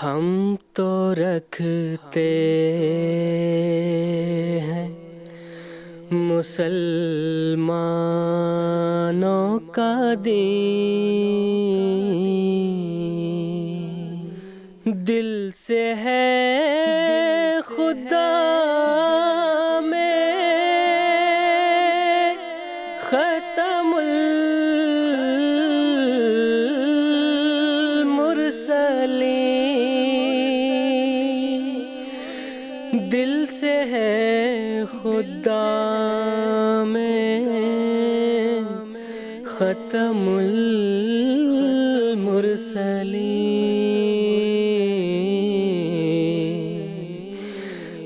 ہم تو رکھتے ہیں مسلمانوں کا دین، دل سے ہے خدا میں ختم المرسلین، دل سے ہے خدا میں ختم المرسلین،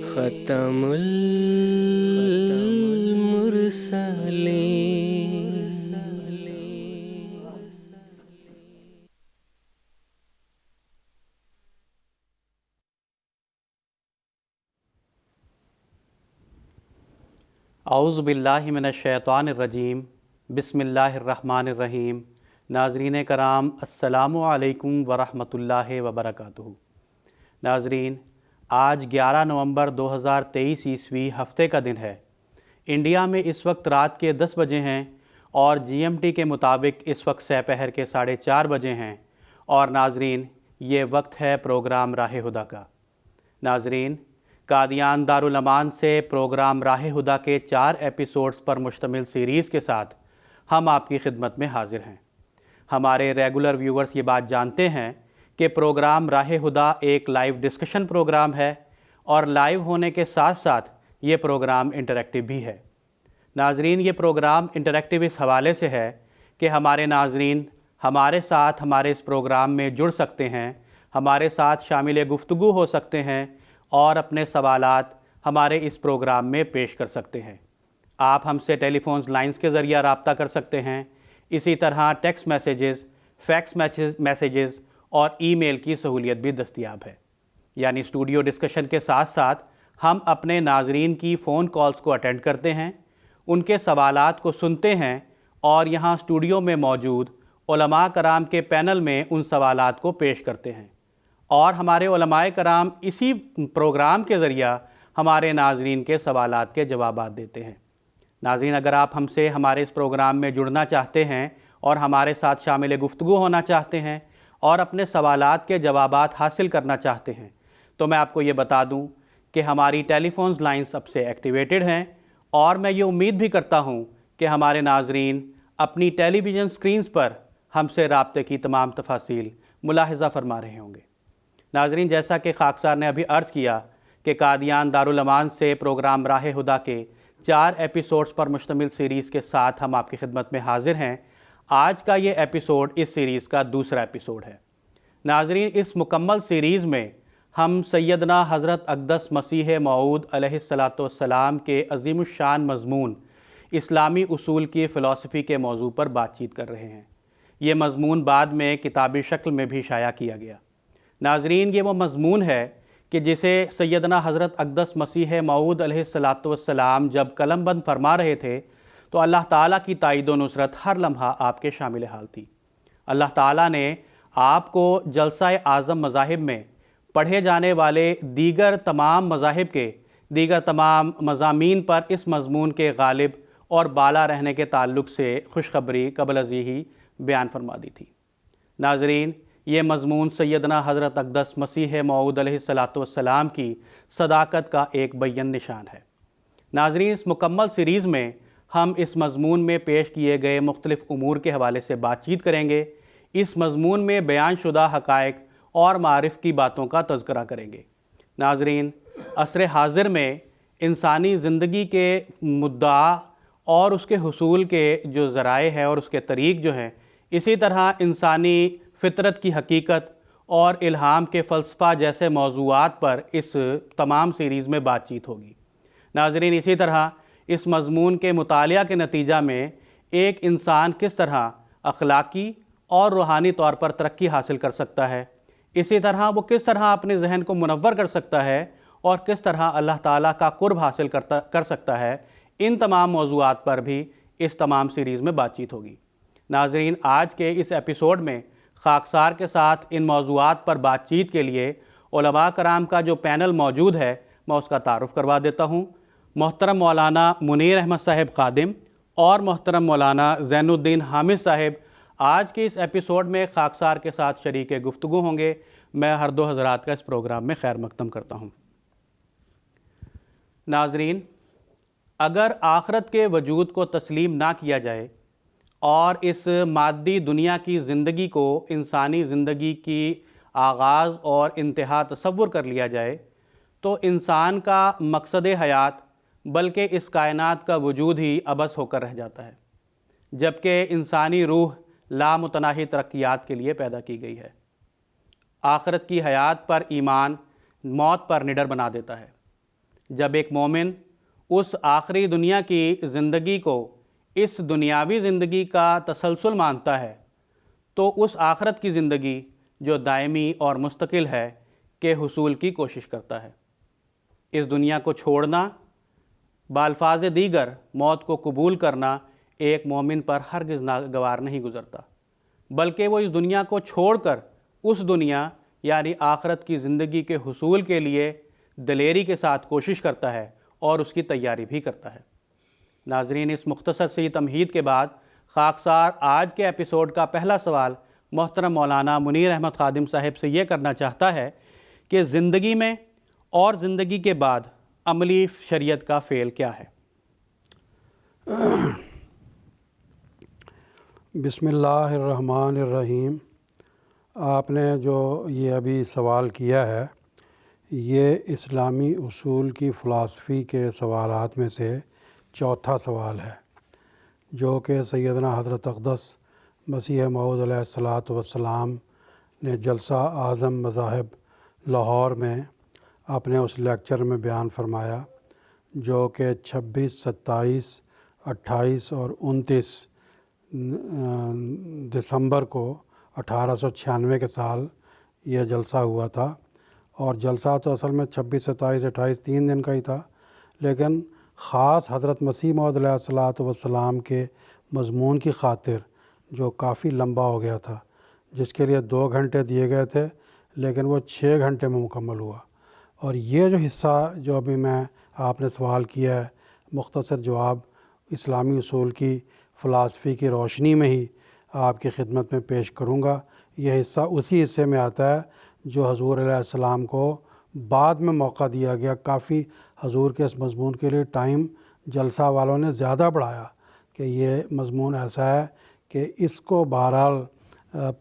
ختم المرسلین۔ اعوذ باللہ من الشیطان الرجیم، بسم اللہ الرحمن الرحیم۔ ناظرین کرام، السلام علیکم ورحمۃ اللہ وبرکاتہ۔ ناظرین، آج 11 نومبر 2023 عیسوی ہفتے کا دن ہے۔ انڈیا میں اس وقت رات کے 10 بجے ہیں اور جی ایم ٹی کے مطابق اس وقت سہ پہر کے 4:30 بجے ہیں، اور ناظرین یہ وقت ہے پروگرام راہ ہدیٰ کا۔ ناظرین، قادیان دارالامان سے پروگرام راہ ہدیٰ کے 4 ایپیسوڈز پر مشتمل سیریز کے ساتھ ہم آپ کی خدمت میں حاضر ہیں۔ ہمارے ریگولر ویورز یہ بات جانتے ہیں کہ پروگرام راہ ہدیٰ ایک لائیو ڈسکشن پروگرام ہے، اور لائیو ہونے کے ساتھ ساتھ یہ پروگرام انٹریکٹیو بھی ہے۔ ناظرین، یہ پروگرام انٹریکٹیو اس حوالے سے ہے کہ ہمارے ناظرین ہمارے ساتھ ہمارے اس پروگرام میں جڑ سکتے ہیں، ہمارے ساتھ شامل گفتگو ہو سکتے ہیں اور اپنے سوالات ہمارے اس پروگرام میں پیش کر سکتے ہیں۔ آپ ہم سے ٹیلی فونز لائنز کے ذریعہ رابطہ کر سکتے ہیں، اسی طرح ٹیکسٹ میسیجز، فیکس میسیجز اور ای میل کی سہولیت بھی دستیاب ہے۔ یعنی اسٹوڈیو ڈسکشن کے ساتھ ساتھ ہم اپنے ناظرین کی فون کالز کو اٹینڈ کرتے ہیں، ان کے سوالات کو سنتے ہیں، اور یہاں اسٹوڈیو میں موجود علماء کرام کے پینل میں ان سوالات کو پیش کرتے ہیں، اور ہمارے علماء کرام اسی پروگرام کے ذریعہ ہمارے ناظرین کے سوالات کے جوابات دیتے ہیں۔ ناظرین، اگر آپ ہم سے ہمارے اس پروگرام میں جڑنا چاہتے ہیں اور ہمارے ساتھ شامل گفتگو ہونا چاہتے ہیں اور اپنے سوالات کے جوابات حاصل کرنا چاہتے ہیں، تو میں آپ کو یہ بتا دوں کہ ہماری ٹیلی فونز لائنز اب سے ایکٹیویٹڈ ہیں، اور میں یہ امید بھی کرتا ہوں کہ ہمارے ناظرین اپنی ٹیلی ویژن سکرینز پر ہم سے رابطے کی تمام تفاصیل ملاحظہ فرما رہے ہوں گے۔ ناظرین، جیسا کہ خاکسار نے ابھی عرض کیا کہ قادیان دارالامان سے پروگرام راہ ہدیٰ کے 4 ایپیسوڈز پر مشتمل سیریز کے ساتھ ہم آپ کی خدمت میں حاضر ہیں۔ آج کا یہ ایپیسوڈ اس سیریز کا دوسرا ایپیسوڈ ہے۔ ناظرین، اس مکمل سیریز میں ہم سیدنا حضرت اقدس مسیح موعود علیہ السلام کے عظیم الشان مضمون اسلامی اصول کی فلسفی کے موضوع پر بات چیت کر رہے ہیں۔ یہ مضمون بعد میں کتابی شکل میں بھی شائع کیا گیا۔ ناظرین، یہ وہ مضمون ہے کہ جسے سیدنا حضرت اقدس مسیح موعود علیہ السلام جب قلم بند فرما رہے تھے تو اللہ تعالیٰ کی تائید و نصرت ہر لمحہ آپ کے شامل حال تھی۔ اللہ تعالیٰ نے آپ کو جلسہ اعظم مذاہب میں پڑھے جانے والے دیگر تمام مذاہب کے دیگر تمام مضامین پر اس مضمون کے غالب اور بالا رہنے کے تعلق سے خوشخبری قبل ازیں ہی بیان فرما دی تھی۔ ناظرین، یہ مضمون سیدنا حضرت اقدس مسیح موعود علیہ السلام کی صداقت کا ایک بیان نشان ہے۔ ناظرین، اس مکمل سیریز میں ہم اس مضمون میں پیش کیے گئے مختلف امور کے حوالے سے بات چیت کریں گے، اس مضمون میں بیان شدہ حقائق اور معارف کی باتوں کا تذکرہ کریں گے۔ ناظرین، عصر حاضر میں انسانی زندگی کے مدعا اور اس کے حصول کے جو ذرائع ہیں اور اس کے طریق جو ہیں، اسی طرح انسانی فطرت کی حقیقت اور الہام کے فلسفہ جیسے موضوعات پر اس تمام سیریز میں بات چیت ہوگی۔ ناظرین، اسی طرح اس مضمون کے مطالعہ کے نتیجہ میں ایک انسان کس طرح اخلاقی اور روحانی طور پر ترقی حاصل کر سکتا ہے، اسی طرح وہ کس طرح اپنے ذہن کو منور کر سکتا ہے اور کس طرح اللہ تعالیٰ کا قرب حاصل کر سکتا ہے، ان تمام موضوعات پر بھی اس تمام سیریز میں بات چیت ہوگی۔ ناظرین، آج کے اس ایپیسوڈ میں خاکسار کے ساتھ ان موضوعات پر بات چیت کے لیے علماء کرام کا جو پینل موجود ہے میں اس کا تعارف کروا دیتا ہوں۔ محترم مولانا منیر احمد صاحب خادم اور محترم مولانا زین الدین حامد صاحب آج کے اس ایپیسوڈ میں خاکسار کے ساتھ شریک گفتگو ہوں گے۔ میں ہر دو حضرات کا اس پروگرام میں خیر مقدم کرتا ہوں۔ ناظرین، اگر آخرت کے وجود کو تسلیم نہ کیا جائے اور اس مادی دنیا کی زندگی کو انسانی زندگی کی آغاز اور انتہا تصور کر لیا جائے تو انسان کا مقصد حیات بلکہ اس کائنات کا وجود ہی عبث ہو کر رہ جاتا ہے، جبکہ انسانی روح لامتناہی ترقیات کے لیے پیدا کی گئی ہے۔ آخرت کی حیات پر ایمان موت پر نڈر بنا دیتا ہے۔ جب ایک مومن اس آخری دنیا کی زندگی کو اس دنیاوی زندگی کا تسلسل مانتا ہے تو اس آخرت کی زندگی جو دائمی اور مستقل ہے کے حصول کی کوشش کرتا ہے۔ اس دنیا کو چھوڑنا بالفاظ دیگر موت کو قبول کرنا ایک مومن پر ہرگز ناگوار نہیں گزرتا، بلکہ وہ اس دنیا کو چھوڑ کر اس دنیا یعنی آخرت کی زندگی کے حصول کے لیے دلیری کے ساتھ کوشش کرتا ہے اور اس کی تیاری بھی کرتا ہے۔ ناظرین، اس مختصر سی تمہید کے بعد خاکسار آج کے ایپیسوڈ کا پہلا سوال محترم مولانا منیر احمد خادم صاحب سے یہ کرنا چاہتا ہے کہ زندگی میں اور زندگی کے بعد عملی شریعت کا فعل کیا ہے؟ بسم اللہ الرحمن الرحیم۔ آپ نے جو یہ ابھی سوال کیا ہے یہ اسلامی اصول کی فلسفی کے سوالات میں سے چوتھا سوال ہے، جو کہ سیدنا حضرت اقدس مسیح موعود علیہ الصلاۃ والسلام نے جلسہ اعظم مذاہب لاہور میں اپنے اس لیکچر میں بیان فرمایا، جو کہ 26، 27، 28 اور 29 دسمبر کو 1896 کے سال یہ جلسہ ہوا تھا۔ اور جلسہ تو اصل میں 26، 27، 28 3 دن کا ہی تھا، لیکن خاص حضرت مسیح موعود علیہ الصلاۃ والسلام کے مضمون کی خاطر جو کافی لمبا ہو گیا تھا، جس کے لیے 2 گھنٹے دیے گئے تھے لیکن وہ 6 گھنٹے میں مکمل ہوا۔ اور یہ جو حصہ جو ابھی میں آپ نے سوال کیا ہے، مختصر جواب اسلامی اصول کی فلسفی کی روشنی میں ہی آپ کی خدمت میں پیش کروں گا۔ یہ حصہ اسی حصے میں آتا ہے جو حضور علیہ السلام کو بعد میں موقع دیا گیا۔ کافی حضور کے اس مضمون کے لیے ٹائم جلسہ والوں نے زیادہ بڑھایا کہ یہ مضمون ایسا ہے کہ اس کو بہرحال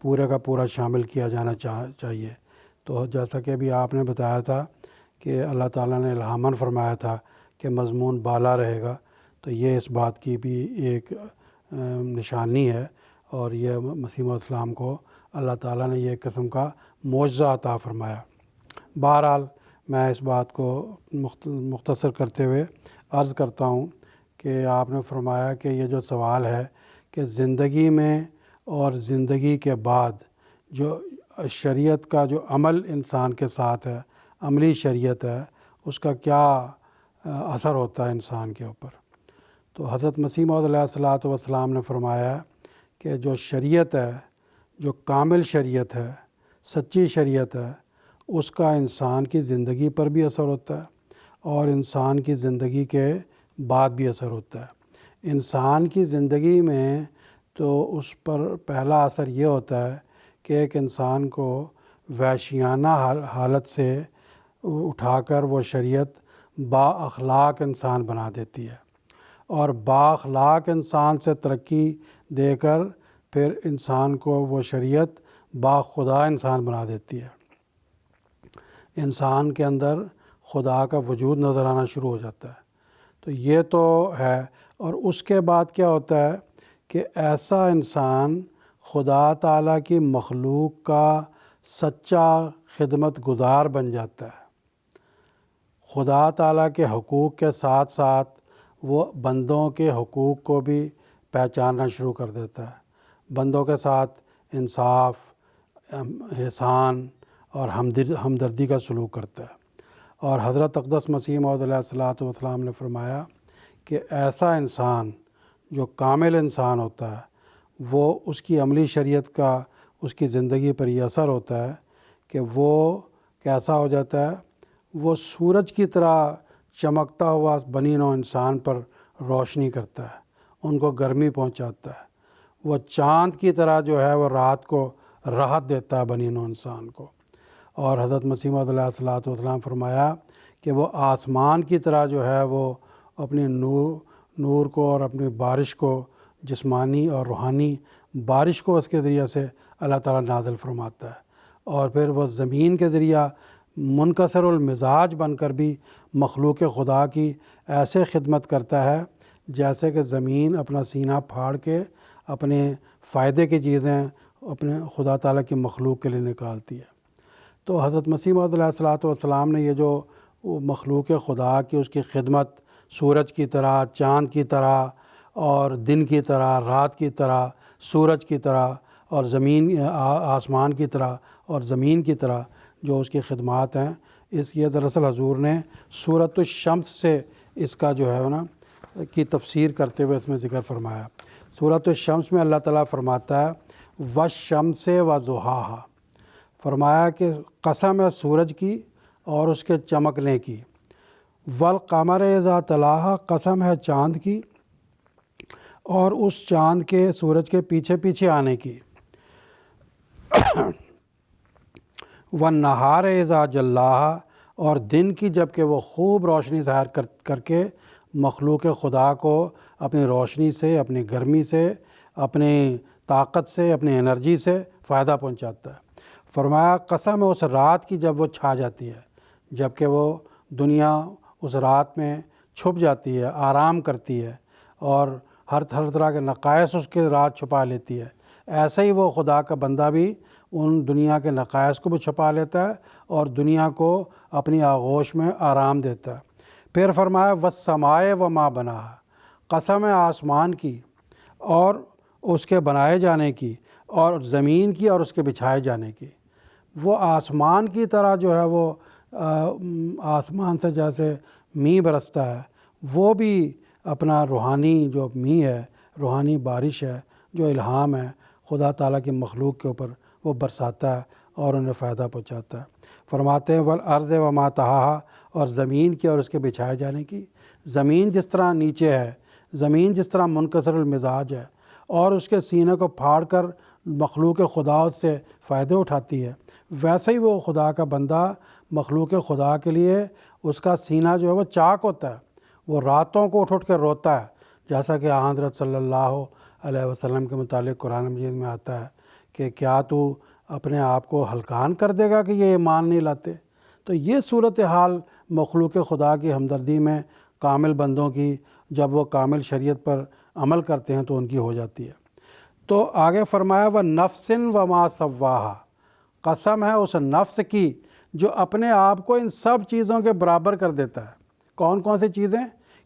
پورے کا پورا شامل کیا جانا چاہیے۔ تو جیسا کہ ابھی آپ نے بتایا تھا کہ اللہ تعالیٰ نے الہاماً فرمایا تھا کہ مضمون بالا رہے گا، تو یہ اس بات کی بھی ایک نشانی ہے، اور یہ مسیح علیہ السلام کو اللہ تعالیٰ نے یہ قسم کا معجزہ عطا فرمایا۔ بہرحال میں اس بات کو مختصر کرتے ہوئے عرض کرتا ہوں کہ آپ نے فرمایا کہ یہ جو سوال ہے کہ زندگی میں اور زندگی کے بعد جو شریعت کا جو عمل انسان کے ساتھ ہے، عملی شریعت ہے، اس کا کیا اثر ہوتا ہے انسان کے اوپر۔ تو حضرت مسیح موعود علیہ الصلاۃ والسلام نے فرمایا کہ جو شریعت ہے، جو کامل شریعت ہے، سچی شریعت ہے، اس کا انسان کی زندگی پر بھی اثر ہوتا ہے اور انسان کی زندگی کے بعد بھی اثر ہوتا ہے۔ انسان کی زندگی میں تو اس پر پہلا اثر یہ ہوتا ہے کہ ایک انسان کو وحشیانہ حالت سے اٹھا کر وہ شریعت با اخلاق انسان بنا دیتی ہے، اور با اخلاق انسان سے ترقی دے کر پھر انسان کو وہ شریعت با خدا انسان بنا دیتی ہے۔ انسان کے اندر خدا کا وجود نظر آنا شروع ہو جاتا ہے۔ تو یہ تو ہے، اور اس کے بعد کیا ہوتا ہے کہ ایسا انسان خدا تعالیٰ کی مخلوق کا سچا خدمت گزار بن جاتا ہے۔ خدا تعالیٰ کے حقوق کے ساتھ ساتھ وہ بندوں کے حقوق کو بھی پہچاننا شروع کر دیتا ہے، بندوں کے ساتھ انصاف، احسان اور ہمدردی کا سلوک کرتا ہے۔ اور حضرت اقدس مسیح موعود علیہ الصلاۃ والسلام نے فرمایا کہ ایسا انسان جو کامل انسان ہوتا ہے، وہ اس کی عملی شریعت کا اس کی زندگی پر یہ اثر ہوتا ہے کہ وہ کیسا ہو جاتا ہے، وہ سورج کی طرح چمکتا ہوا بنی نوع انسان پر روشنی کرتا ہے، ان کو گرمی پہنچاتا ہے۔ وہ چاند کی طرح جو ہے وہ رات کو راحت دیتا ہے بنی نوع انسان کو۔ اور حضرت مسیح موعود علیہ الصلوۃ والسلام فرمایا کہ وہ آسمان کی طرح جو ہے وہ اپنی نور کو اور اپنی بارش کو، جسمانی اور روحانی بارش کو اس کے ذریعے سے اللہ تعالیٰ نازل فرماتا ہے۔ اور پھر وہ زمین کے ذریعہ منکسر المزاج بن کر بھی مخلوق خدا کی ایسے خدمت کرتا ہے جیسے کہ زمین اپنا سینہ پھاڑ کے اپنے فائدے کی چیزیں اپنے خدا تعالیٰ کی مخلوق کے لیے نکالتی ہے۔ تو حضرت مسیح موعود علیہ الصلوۃ والسلام نے یہ جو مخلوق خدا کی اس کی خدمت سورج کی طرح، چاند کی طرح اور دن کی طرح، رات کی طرح، سورج کی طرح اور آسمان کی طرح اور زمین کی طرح جو اس کی خدمات ہیں، یہ دراصل حضور نے سورۃ الشمس سے اس کا جو ہے نا کی تفسیر کرتے ہوئے اس میں ذکر فرمایا۔ سورۃ الشمس میں اللہ تعالیٰ فرماتا ہے والشمس وضحاہا، فرمایا کہ قسم ہے سورج کی اور اس کے چمکنے کی، والقمر اذا تلاہا، قسم ہے چاند کی اور اس چاند کے سورج کے پیچھے پیچھے آنے کی، والنہار اذا جلاہا، اور دن کی جب کہ وہ خوب روشنی ظاہر کر کے مخلوق خدا کو اپنی روشنی سے، اپنی گرمی سے، اپنی طاقت سے، اپنی انرجی سے فائدہ پہنچاتا ہے۔ فرمایا قسم ہے اس رات کی جب وہ چھا جاتی ہے، جب کہ وہ دنیا اس رات میں چھپ جاتی ہے، آرام کرتی ہے اور ہر طرح کے نقائص اس کے رات چھپا لیتی ہے، ایسے ہی وہ خدا کا بندہ بھی ان دنیا کے نقائص کو بھی چھپا لیتا ہے اور دنیا کو اپنی آغوش میں آرام دیتا ہے۔ پھر فرمایا والسماء وما بناہا، قسم ہے آسمان کی اور اس کے بنائے جانے کی، اور زمین کی اور اس کے بچھائے جانے کی۔ وہ آسمان کی طرح جو ہے وہ آسمان سے جیسے مینہ برستا ہے، وہ بھی اپنا روحانی جو مینہ ہے، روحانی بارش ہے، جو الہام ہے خدا تعالیٰ کی مخلوق کے اوپر، وہ برساتا ہے اور انہیں فائدہ پہنچاتا ہے۔ فرماتے ہیں والارض وما طحاہا، اور زمین کی اور اس کے بچھائے جانے کی۔ زمین جس طرح نیچے ہے، زمین جس طرح منکسر المزاج ہے اور اس کے سینے کو پھاڑ کر مخلوق خدا اس سے فائدے اٹھاتی ہے، ویسے ہی وہ خدا کا بندہ مخلوق خدا کے لیے اس کا سینہ جو ہے وہ چاک ہوتا ہے، وہ راتوں کو اٹھ کے روتا ہے، جیسا کہ حضرت صلی اللہ علیہ وسلم کے متعلق قرآن مجید میں آتا ہے کہ کیا تو اپنے آپ کو ہلکان کر دے گا کہ یہ ایمان نہیں لاتے۔ تو یہ صورتحال مخلوق خدا کی ہمدردی میں کامل بندوں کی، جب وہ کامل شریعت پر عمل کرتے ہیں تو ان کی ہو جاتی ہے۔ تو آگے فرمایا وَنَفْسٍ وَمَا سَوَّاهَا، قسم ہے اس نفس کی جو اپنے آپ کو ان سب چیزوں کے برابر کر دیتا ہے۔ کون کون سی چیزیں؟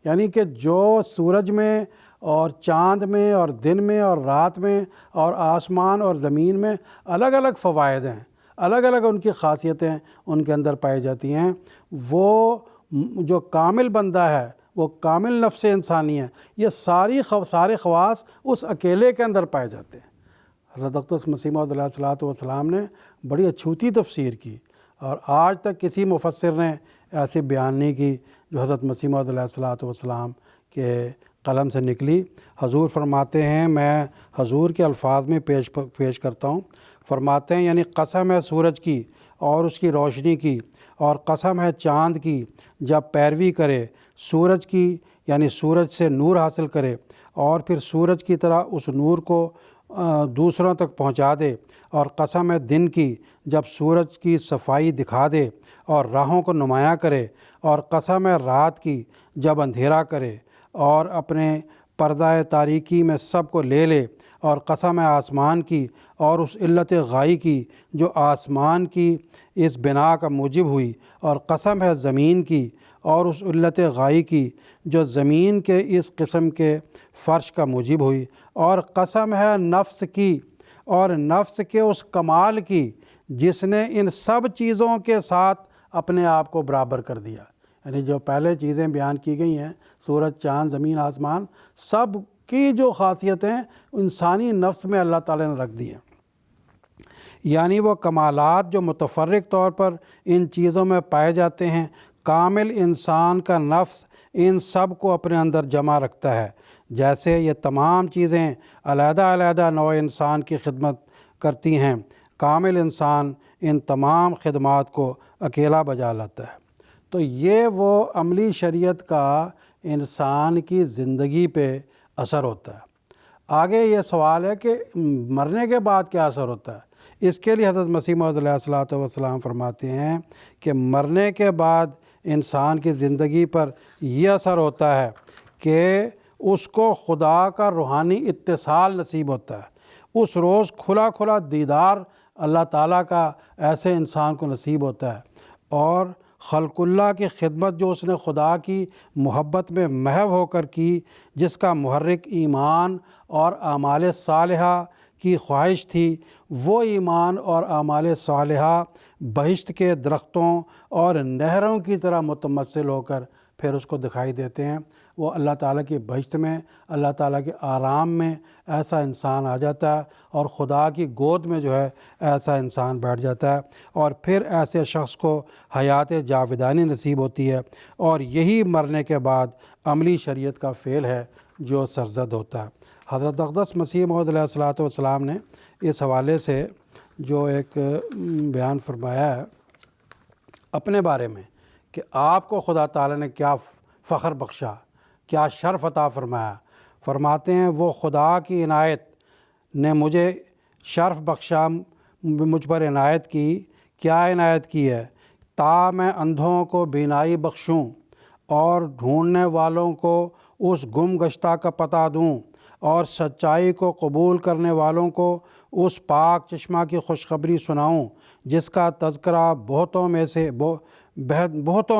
یعنی کہ جو سورج میں اور چاند میں اور دن میں اور رات میں اور آسمان اور زمین میں الگ الگ فوائد ہیں، الگ الگ ان کی خاصیتیں ان کے اندر پائی جاتی ہیں، وہ جو کامل بندہ ہے، وہ کامل نفس انسانی ہے، یہ سارے خواص اس اکیلے کے اندر پائے جاتے ہیں۔ حضرت اقدس مسیح موعود علیہ الصلوۃ والسلام نے بڑی اچھوتی تفسیر کی، اور آج تک کسی مفسر نے ایسی بیان نہیں کی جو حضرت مسیح موعود علیہ الصلوۃ والسلام کے قلم سے نکلی۔ حضور فرماتے ہیں، میں حضور کے الفاظ میں پیش کرتا ہوں، فرماتے ہیں یعنی قسم ہے سورج کی اور اس کی روشنی کی، اور قسم ہے چاند کی جب پیروی کرے سورج کی، یعنی سورج سے نور حاصل کرے اور پھر سورج کی طرح اس نور کو دوسروں تک پہنچا دے، اور قسم ہے دن کی جب سورج کی صفائی دکھا دے اور راہوں کو نمایاں کرے، اور قسم ہے رات کی جب اندھیرا کرے اور اپنے پردہ تاریکی میں سب کو لے لے، اور قسم ہے آسمان کی اور اس علت غائی کی جو آسمان کی اس بنا کا موجب ہوئی، اور قسم ہے زمین کی اور اس علت غائی کی جو زمین کے اس قسم کے فرش کا موجب ہوئی، اور قسم ہے نفس کی اور نفس کے اس کمال کی جس نے ان سب چیزوں کے ساتھ اپنے آپ کو برابر کر دیا۔ یعنی جو پہلے چیزیں بیان کی گئی ہیں، سورج، چاند، زمین، آسمان، سب کی جو خاصیتیں انسانی نفس میں اللہ تعالیٰ نے رکھ دی ہیں۔ یعنی وہ کمالات جو متفرق طور پر ان چیزوں میں پائے جاتے ہیں، کامل انسان کا نفس ان سب کو اپنے اندر جمع رکھتا ہے۔ جیسے یہ تمام چیزیں علیحدہ علیحدہ نوع انسان کی خدمت کرتی ہیں، کامل انسان ان تمام خدمات کو اکیلا بجا لاتا ہے۔ تو یہ وہ عملی شریعت کا انسان کی زندگی پہ اثر ہوتا ہے۔ آگے یہ سوال ہے کہ مرنے کے بعد کیا اثر ہوتا ہے؟ اس کے لیے حضرت مسیح موعود علیہ الصلوۃ والسلام فرماتے ہیں کہ مرنے کے بعد انسان کی زندگی پر یہ اثر ہوتا ہے کہ اس کو خدا کا روحانی اتصال نصیب ہوتا ہے۔ اس روز کھلا کھلا دیدار اللہ تعالیٰ کا ایسے انسان کو نصیب ہوتا ہے، اور خلق اللہ کی خدمت جو اس نے خدا کی محبت میں محو ہو کر کی، جس کا محرک ایمان اور اعمال صالحہ کی خواہش تھی، وہ ایمان اور اعمال صالحہ بہشت کے درختوں اور نہروں کی طرح متمثل ہو کر پھر اس کو دکھائی دیتے ہیں۔ وہ اللہ تعالیٰ کی بہشت میں، اللہ تعالیٰ کے آرام میں ایسا انسان آ جاتا ہے، اور خدا کی گود میں جو ہے ایسا انسان بیٹھ جاتا ہے، اور پھر ایسے شخص کو حیات جاودانی نصیب ہوتی ہے، اور یہی مرنے کے بعد عملی شریعت کا فعل ہے جو سرزد ہوتا ہے۔ حضرت اقدس مسیح موعود علیہ الصلوۃ والسلام نے اس حوالے سے جو ایک بیان فرمایا ہے اپنے بارے میں کہ آپ کو خدا تعالیٰ نے کیا فخر بخشا، کیا شرف عطا فرمایا، فرماتے ہیں وہ خدا کی عنایت نے مجھے شرف بخشا، مجھ پر عنایت کی۔ کیا عنایت کی ہے؟ تا میں اندھوں کو بینائی بخشوں اور ڈھونڈنے والوں کو اس گم گشتہ کا پتہ دوں، اور سچائی کو قبول کرنے والوں کو اس پاک چشمہ کی خوشخبری سناؤں جس کا تذکرہ بہتوں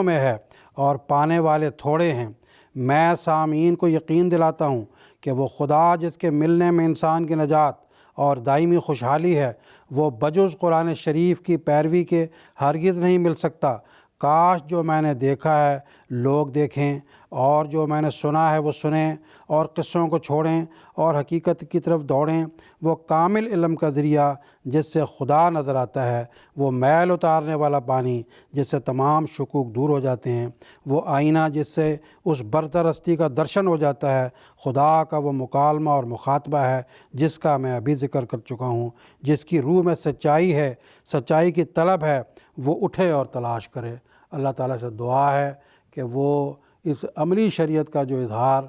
میں ہے اور پانے والے تھوڑے ہیں۔ میں سامعین کو یقین دلاتا ہوں کہ وہ خدا جس کے ملنے میں انسان کی نجات اور دائمی خوشحالی ہے، وہ بجز قرآن شریف کی پیروی کے ہرگز نہیں مل سکتا۔ کاش جو میں نے دیکھا ہے لوگ دیکھیں، اور جو میں نے سنا ہے وہ سنیں، اور قصوں کو چھوڑیں اور حقیقت کی طرف دوڑیں۔ وہ کامل علم کا ذریعہ جس سے خدا نظر آتا ہے، وہ میل اتارنے والا پانی جس سے تمام شکوک دور ہو جاتے ہیں، وہ آئینہ جس سے اس برتر ہستی کا درشن ہو جاتا ہے، خدا کا وہ مکالمہ اور مخاطبہ ہے جس کا میں ابھی ذکر کر چکا ہوں۔ جس کی روح میں سچائی ہے، سچائی کی طلب ہے، وہ اٹھے اور تلاش کرے۔ اللہ تعالیٰ سے دعا ہے کہ وہ اس عملی شریعت کا جو اظہار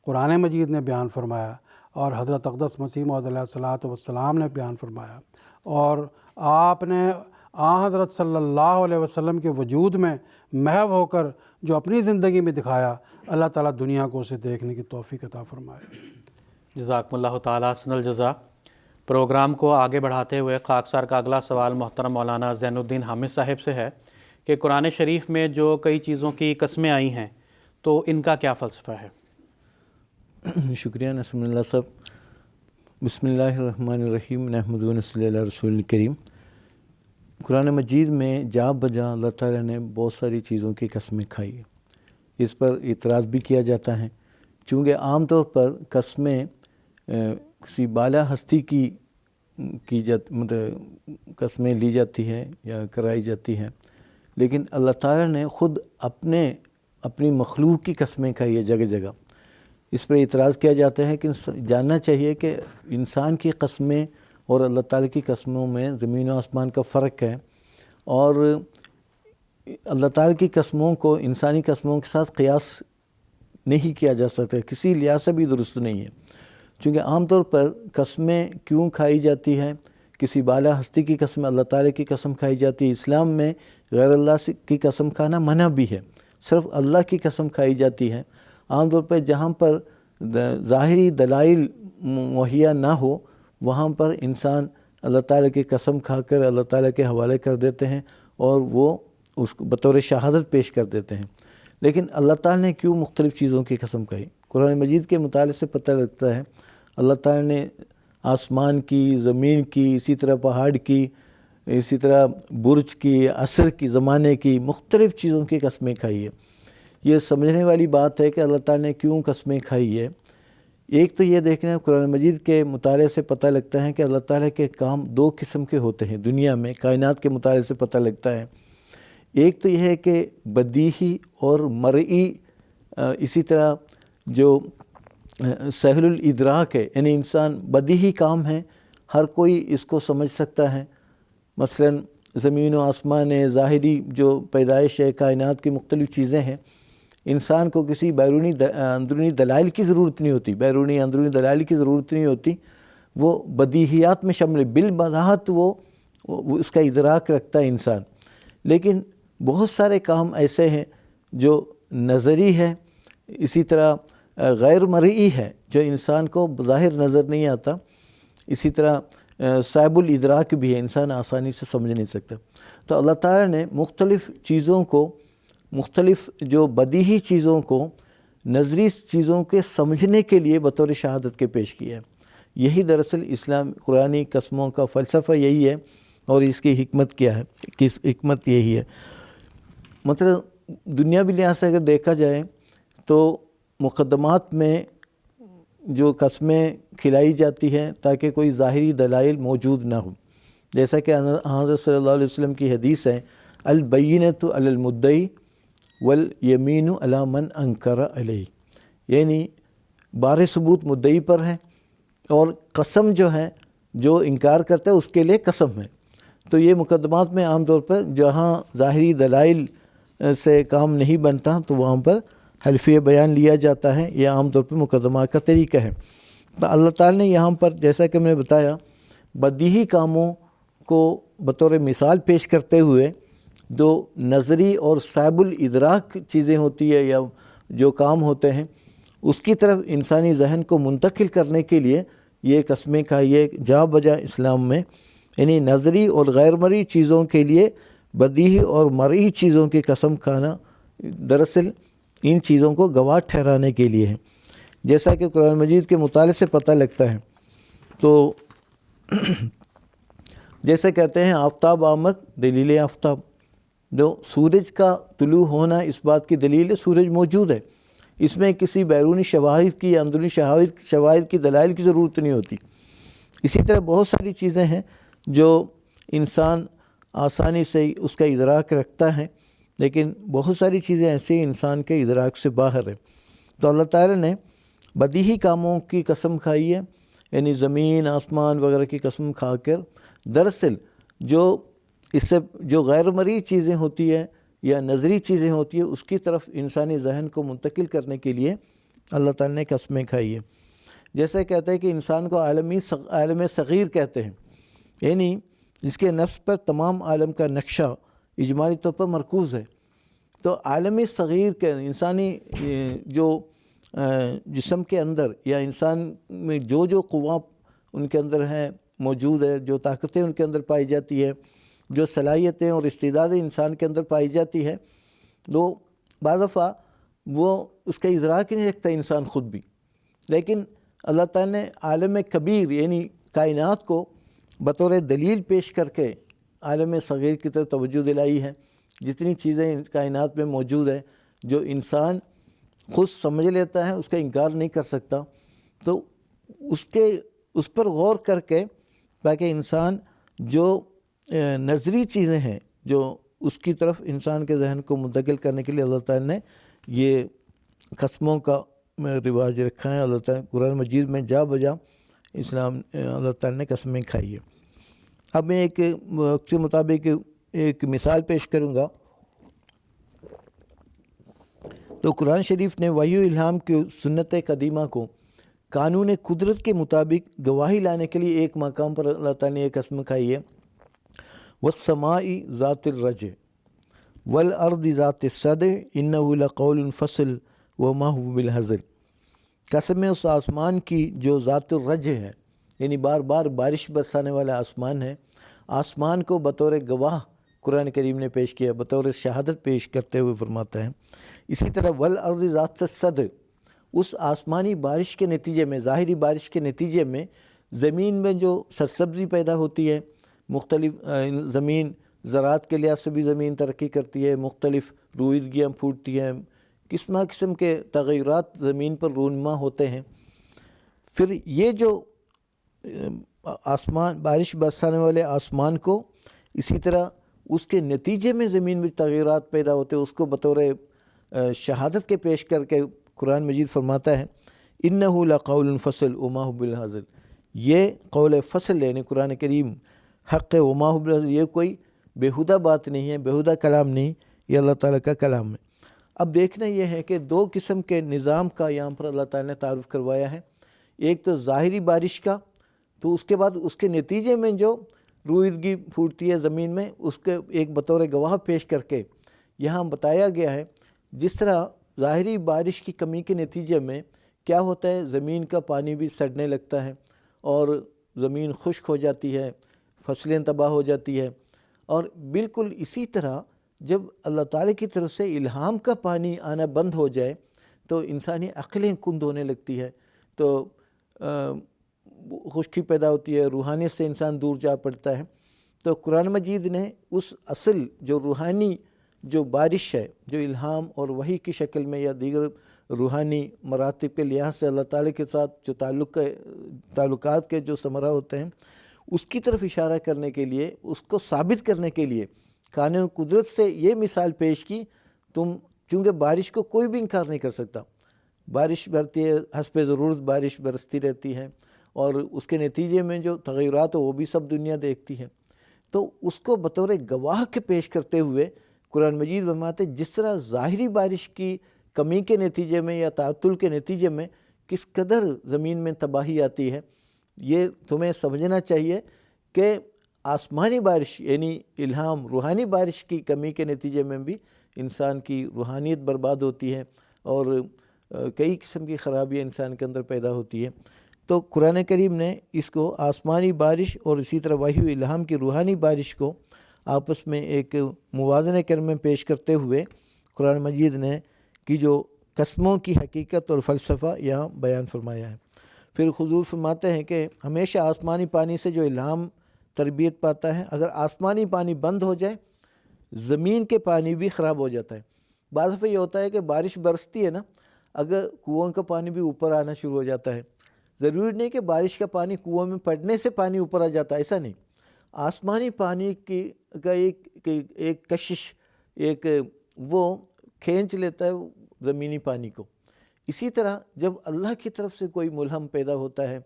قرآن مجید نے بیان فرمایا، اور حضرت اقدس مسیح موعود علیہ الصلوۃ والسلام نے بیان فرمایا، اور آپ نے حضرت صلی اللہ علیہ وسلم کے وجود میں محو ہو کر جو اپنی زندگی میں دکھایا، اللہ تعالیٰ دنیا کو اسے دیکھنے کی توفیق عطا فرمائے۔ جزاکم اللہ تعالیٰ حسن الجزا۔ پروگرام کو آگے بڑھاتے ہوئے خاکسار کا اگلا سوال محترم مولانا زین الدین حامد صاحب سے ہے کہ قرآن شریف میں جو کئی چیزوں کی قسمیں آئی ہیں تو ان کا کیا فلسفہ ہے؟ شکریہ نسم اللہ صاحب۔ بسم اللہ الرحمن الرحیم، نحمدہ و نصلی علی رسول الکریم۔ قرآن مجید میں جا بجا اللہ تعالیٰ نے بہت ساری چیزوں کی قسمیں کھائی ہے۔ اس پر اعتراض بھی کیا جاتا ہے، چونکہ عام طور پر قسمیں کسی بالا ہستی قسمیں لی جاتی ہے یا کرائی جاتی ہیں، لیکن اللہ تعالیٰ نے خود اپنی مخلوق کی قسمیں کھائی ہے جگہ جگہ۔ اس پر اعتراض کیا جاتا ہے کہ جاننا چاہیے کہ انسان کی قسمیں اور اللہ تعالیٰ کی قسموں میں زمین و آسمان کا فرق ہے، اور اللہ تعالیٰ کی قسموں کو انسانی قسموں کے ساتھ قیاس نہیں کیا جا سکتا، کسی لحاظ سے بھی درست نہیں ہے۔ چونکہ عام طور پر قسمیں کیوں کھائی جاتی ہیں؟ کسی بالا ہستی کی قسم، اللہ تعالیٰ کی قسم کھائی جاتی ہے۔ اسلام میں غیر اللہ کی قسم کھانا منع بھی ہے، صرف اللہ کی قسم کھائی جاتی ہے۔ عام طور پر جہاں پر ظاہری دلائل مہیا نہ ہو، وہاں پر انسان اللہ تعالیٰ کی قسم کھا کر اللہ تعالیٰ کے حوالے کر دیتے ہیں، اور وہ اس کو بطور شہادت پیش کر دیتے ہیں۔ لیکن اللہ تعالیٰ نے کیوں مختلف چیزوں کی قسم کھائی؟ قرآن مجید کے مطالعے سے پتہ لگتا ہے اللہ تعالیٰ نے آسمان کی، زمین کی، اسی طرح پہاڑ کی، اسی طرح برج کی، عصر کی، زمانے کی، مختلف چیزوں کی قسمیں کھائی ہے۔ یہ سمجھنے والی بات ہے کہ اللہ تعالیٰ نے کیوں قسمیں کھائی ہے۔ ایک تو یہ دیکھنا ہے، قرآن مجید کے مطالعے سے پتہ لگتا ہے کہ اللہ تعالیٰ کے کام دو قسم کے ہوتے ہیں دنیا میں، کائنات کے مطالعے سے پتہ لگتا ہے۔ ایک تو یہ ہے کہ بدیہی اور مرئی، اسی طرح جو سہل الادراک ہے، یعنی انسان بدیہی کام ہے، ہر کوئی اس کو سمجھ سکتا ہے۔ مثلا زمین و آسمان ہے، ظاہری جو پیدائش ہے، کائنات کی مختلف چیزیں ہیں، انسان کو کسی بیرونی اندرونی دلائل کی ضرورت نہیں ہوتی، بیرونی اندرونی دلائل کی ضرورت نہیں ہوتی، وہ بدیہیات میں شامل، بالبداہت وہ اس کا ادراک رکھتا ہے انسان۔ لیکن بہت سارے کام ایسے ہیں جو نظری ہے، اسی طرح غیر مرئی ہے، جو انسان کو بظاہر نظر نہیں آتا، اسی طرح صعب الادراک بھی ہے، انسان آسانی سے سمجھ نہیں سکتا۔ تو اللہ تعالیٰ نے مختلف چیزوں کو، مختلف جو بدیہی چیزوں کو نظری چیزوں کے سمجھنے کے لیے بطور شہادت کے پیش کیا ہے۔ یہی دراصل اسلام قرآنی قسموں کا فلسفہ یہی ہے، اور اس کی حکمت کیا ہے؟ حکمت یہی ہے۔ مطلب دنیاوی لحاظ سے اگر دیکھا جائے تو مقدمات میں جو قسمیں کھلائی جاتی ہیں تاکہ کوئی ظاہری دلائل موجود نہ ہو، جیسا کہ حضرت صلی اللہ علیہ وسلم کی حدیث ہے، البینۃ علی المدعی والیمین علی من انکر علیہ، یعنی بار ثبوت مدعی پر ہے، اور قسم جو ہے جو انکار کرتا ہے اس کے لیے قسم ہے۔ تو یہ مقدمات میں عام طور پر جہاں ظاہری دلائل سے کام نہیں بنتا تو وہاں پر حلفیہ بیان لیا جاتا ہے، یہ عام طور پر مقدمات کا طریقہ ہے۔ تو اللہ تعالیٰ نے یہاں پر جیسا کہ میں نے بتایا بدیہی کاموں کو بطور مثال پیش کرتے ہوئے جو نظری اور صعب الادراک چیزیں ہوتی ہے یا جو کام ہوتے ہیں اس کی طرف انسانی ذہن کو منتقل کرنے کے لیے یہ قسمیں کا یہ جا بجا اسلام میں، یعنی نظری اور غیر مرئی چیزوں کے لیے بدیہی اور مرئی چیزوں کی قسم کھانا دراصل ان چیزوں کو گواہ ٹھہرانے کے لیے ہے، جیسا کہ قرآن مجید کے مطالعے سے پتہ لگتا ہے۔ تو جیسے کہتے ہیں آفتاب آمد دلیل آفتاب، جو سورج کا طلوع ہونا اس بات کی دلیل ہے، سورج موجود ہے، اس میں کسی بیرونی شواہد کی یا اندرونی شواہد کی دلائل کی ضرورت نہیں ہوتی۔ اسی طرح بہت ساری چیزیں ہیں جو انسان آسانی سے اس کا ادراک رکھتا ہے، لیکن بہت ساری چیزیں ایسی انسان کے ادراک سے باہر ہیں۔ تو اللہ تعالیٰ نے بدیہی کاموں کی قسم کھائی ہے، یعنی زمین آسمان وغیرہ کی قسم کھا کر دراصل جو اس سے جو غیر مرئی چیزیں ہوتی ہیں یا نظری چیزیں ہوتی ہیں اس کی طرف انسانی ذہن کو منتقل کرنے کے لیے اللہ تعالیٰ نے قسمیں کھائی ہے۔ جیسے کہتے ہیں کہ انسان کو عالم صغیر کہتے ہیں، یعنی جس کے نفس پر تمام عالم کا نقشہ اجمالی طور پر مرکوز ہے۔ تو عالم صغیر کے انسانی جو جسم کے اندر یا انسان میں جو قوہ ان کے اندر ہیں موجود ہے، جو طاقتیں ان کے اندر پائی جاتی ہے، جو صلاحیتیں اور استعدادیں انسان کے اندر پائی جاتی ہے، تو بعض دفعہ وہ اس کا ادراک نہیں رکھتا انسان خود بھی، لیکن اللہ تعالیٰ نے عالم کبیر یعنی کائنات کو بطور دلیل پیش کر کے عالم صغیر کی طرف توجہ دلائی ہے۔ جتنی چیزیں کائنات میں موجود ہیں جو انسان خود سمجھ لیتا ہے، اس کا انکار نہیں کر سکتا، تو اس پر غور کر کے تاکہ انسان جو نظری چیزیں ہیں جو اس کی طرف انسان کے ذہن کو منتقل کرنے کے لیے اللہ تعالیٰ نے یہ قسموں کا رواج رکھا ہے۔ اللہ تعالیٰ قرآن مجید میں جا بجا اللہ تعالیٰ نے قسمیں کھائی ہے۔ اب میں ایک وقت کے مطابق ایک مثال پیش کروں گا۔ تو قرآن شریف نے وحی و الہام کی سنت قدیمہ کو قانون قدرت کے مطابق گواہی لانے کے لیے ایک مقام پر اللہ تعالیٰ نے ایک قسم کھائی ہے، وَالسَّمَاءِ ذَاتِ الرَّجْعِ وَالْأَرْضِ ذَاتِ الصَّدْعِ إِنَّهُ لَقَوْلٌ فَصْلٌ وَمَا هُوَ بِالْهَزْلِ، قسم اس آسمان کی جو ذات الرجع ہے، یعنی بار بار بارش برسانے والا آسمان ہے، آسمان کو بطور گواہ قرآن کریم نے پیش کیا، بطور شہادت پیش کرتے ہوئے فرماتا ہے۔ اسی طرح وَالْأَرْضِ ذَاتِ الصَّدْعِ، اس آسمانی بارش کے نتیجے میں، ظاہری بارش کے نتیجے میں زمین میں جو سرسبزی پیدا ہوتی ہے، مختلف زمین زراعت کے لحاظ سے بھی زمین ترقی کرتی ہے، مختلف رویدگیاں پھوٹتی ہیں، قسم کے تغیرات زمین پر رونما ہوتے ہیں۔ پھر یہ جو آسمان بارش برسانے والے آسمان کو، اسی طرح اس کے نتیجے میں زمین میں تغیرات پیدا ہوتے ہیں، اس کو بطور شہادت کے پیش کر کے قرآن مجید فرماتا ہے اِنَّهُ لَقَوْلٌ فَصْلٌ وَمَا هُوَ بِالْهَزْلِ، یہ قول فصل یعنی قرآن کریم حق ہے، وما هو بالهزل، یہ کوئی بیہودہ بات نہیں ہے، بیہودہ کلام نہیں، یہ اللہ تعالیٰ کا کلام ہے۔ اب دیکھنا یہ ہے کہ دو قسم کے نظام کا یہاں پر اللہ تعالیٰ نے تعارف کروایا ہے، ایک تو ظاہری بارش کا، تو اس کے بعد اس کے نتیجے میں جو رویدگی پھوٹتی ہے زمین میں، اس کے ایک بطور گواہ پیش کر کے یہاں بتایا گیا ہے جس طرح ظاہری بارش کی کمی کے نتیجے میں کیا ہوتا ہے، زمین کا پانی بھی سڑنے لگتا ہے اور زمین خشک ہو جاتی ہے، فصلیں تباہ ہو جاتی ہے۔ اور بالکل اسی طرح جب اللہ تعالیٰ کی طرف سے الہام کا پانی آنا بند ہو جائے تو انسانی عقلیں کند ہونے لگتی ہے، تو خشکی پیدا ہوتی ہے، روحانیت سے انسان دور جا پڑتا ہے۔ تو قرآن مجید نے اس اصل جو روحانی جو بارش ہے، جو الہام اور وحی کی شکل میں یا دیگر روحانی مراتب کے لحاظ سے اللہ تعالیٰ کے ساتھ جو تعلقات کے جو ثمرہ ہوتے ہیں، اس کی طرف اشارہ کرنے کے لیے، اس کو ثابت کرنے کے لیے قانون قدرت سے یہ مثال پیش کی، تم چونکہ بارش کو کوئی بھی انکار نہیں کر سکتا، بارش برتی ہے، حسب ضرورت بارش برستی رہتی ہے، اور اس کے نتیجے میں جو تغیرات ہو وہ بھی سب دنیا دیکھتی ہے، تو اس کو بطور گواہ کے پیش کرتے ہوئے قرآن مجید فرماتے جس طرح ظاہری بارش کی کمی کے نتیجے میں یا تعطل کے نتیجے میں کس قدر زمین میں تباہی آتی ہے، یہ تمہیں سمجھنا چاہیے کہ آسمانی بارش یعنی الہام روحانی بارش کی کمی کے نتیجے میں بھی انسان کی روحانیت برباد ہوتی ہے اور کئی قسم کی خرابیاں انسان کے اندر پیدا ہوتی ہے۔ تو قرآن کریم نے اس کو آسمانی بارش اور اسی طرح وحی و الہام کی روحانی بارش کو آپس میں ایک موازنہ کرنے میں پیش کرتے ہوئے قرآن مجید نے کی جو قسموں کی حقیقت اور فلسفہ یہاں بیان فرمایا ہے۔ پھر حضور فرماتے ہیں کہ ہمیشہ آسمانی پانی سے جو الہام تربیت پاتا ہے، اگر آسمانی پانی بند ہو جائے زمین کے پانی بھی خراب ہو جاتا ہے۔ بعض دفعہ یہ ہوتا ہے کہ بارش برستی ہے نا، اگر کنوؤں کا پانی بھی اوپر آنا شروع ہو جاتا ہے، ضروری نہیں کہ بارش کا پانی کنوؤں میں پڑنے سے پانی اوپر آ جاتا ہے، ایسا نہیں، آسمانی پانی کا ایک کشش ایک وہ کھینچ لیتا ہے زمینی پانی کو۔ اسی طرح جب اللہ کی طرف سے کوئی ملہم پیدا ہوتا ہے،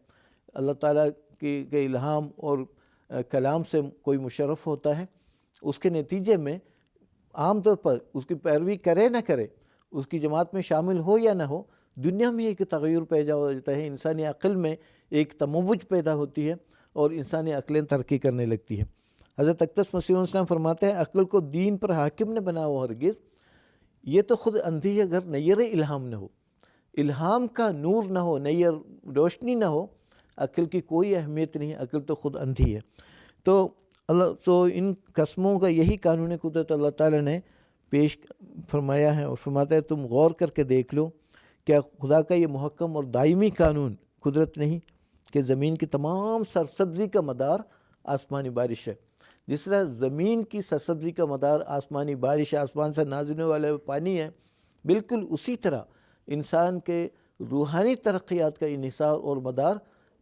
اللہ تعالیٰ کے الہام اور کلام سے کوئی مشرف ہوتا ہے، اس کے نتیجے میں عام طور پر اس کی پیروی کرے نہ کرے، اس کی جماعت میں شامل ہو یا نہ ہو، دنیا میں ایک تغیر پیدا ہو جاتا ہے، انسانی عقل میں ایک تموج پیدا ہوتی ہے اور انسانی عقلیں ترقی کرنے لگتی ہے۔ حضرت اقدس مسیح علیہ السلام فرماتے ہیں عقل کو دین پر حاکم نہ بناؤ ہرگز، یہ تو خود اندھی ہے اگر نیر الہام نہ ہو، الہام کا نور نہ ہو، نیر روشنی نہ ہو، عقل کی کوئی اہمیت نہیں، عقل تو خود اندھی ہے۔ تو ان قسموں کا یہی قانون قدرت اللہ تعالیٰ نے پیش فرمایا ہے اور فرماتا ہے تم غور کر کے دیکھ لو، کیا خدا کا یہ محکم اور دائمی قانون قدرت نہیں کہ زمین کی تمام سرسبزی کا مدار آسمانی بارش ہے۔ جس طرح زمین کی سرسبزی کا مدار آسمانی بارش، آسمان سے نازل ہونے والا پانی ہے، بالکل اسی طرح انسان کے روحانی ترقیات کا انحصار اور مدار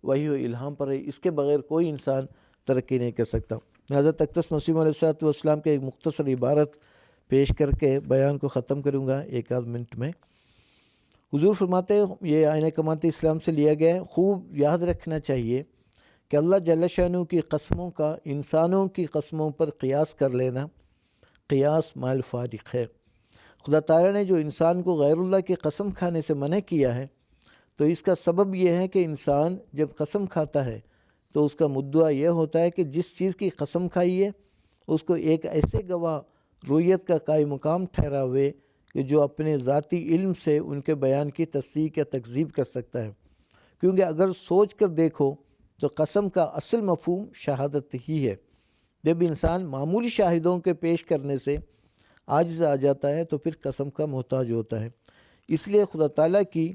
وحی و الہام پر ہے، اس کے بغیر کوئی انسان ترقی نہیں کر سکتا۔ حضرت اقدس مسیح علیہ السلام کے ایک مختصر عبارت پیش کر کے بیان کو ختم کروں گا ایک آدھ منٹ میں۔ حضور فرماتے ہیں، یہ آئینہ کمالِ اسلام سے لیا گیا ہے، خوب یاد رکھنا چاہیے کہ اللہ جل شانہ کی قسموں کا انسانوں کی قسموں پر قیاس کر لینا قیاس مال فارق ہے۔ خدا تعالیٰ نے جو انسان کو غیر اللہ کی قسم کھانے سے منع کیا ہے، تو اس کا سبب یہ ہے کہ انسان جب قسم کھاتا ہے تو اس کا مدعا یہ ہوتا ہے کہ جس چیز کی قسم کھائی ہے اس کو ایک ایسے گواہ رویت کا قائم مقام ٹھہرا ہوئے کہ جو اپنے ذاتی علم سے ان کے بیان کی تصدیق یا تکذیب کر سکتا ہے، کیونکہ اگر سوچ کر دیکھو تو قسم کا اصل مفہوم شہادت ہی ہے۔ جب انسان معمولی شاہدوں کے پیش کرنے سے عاجز آ جاتا ہے تو پھر قسم کا محتاج ہوتا ہے۔ اس لیے خدا تعالیٰ کی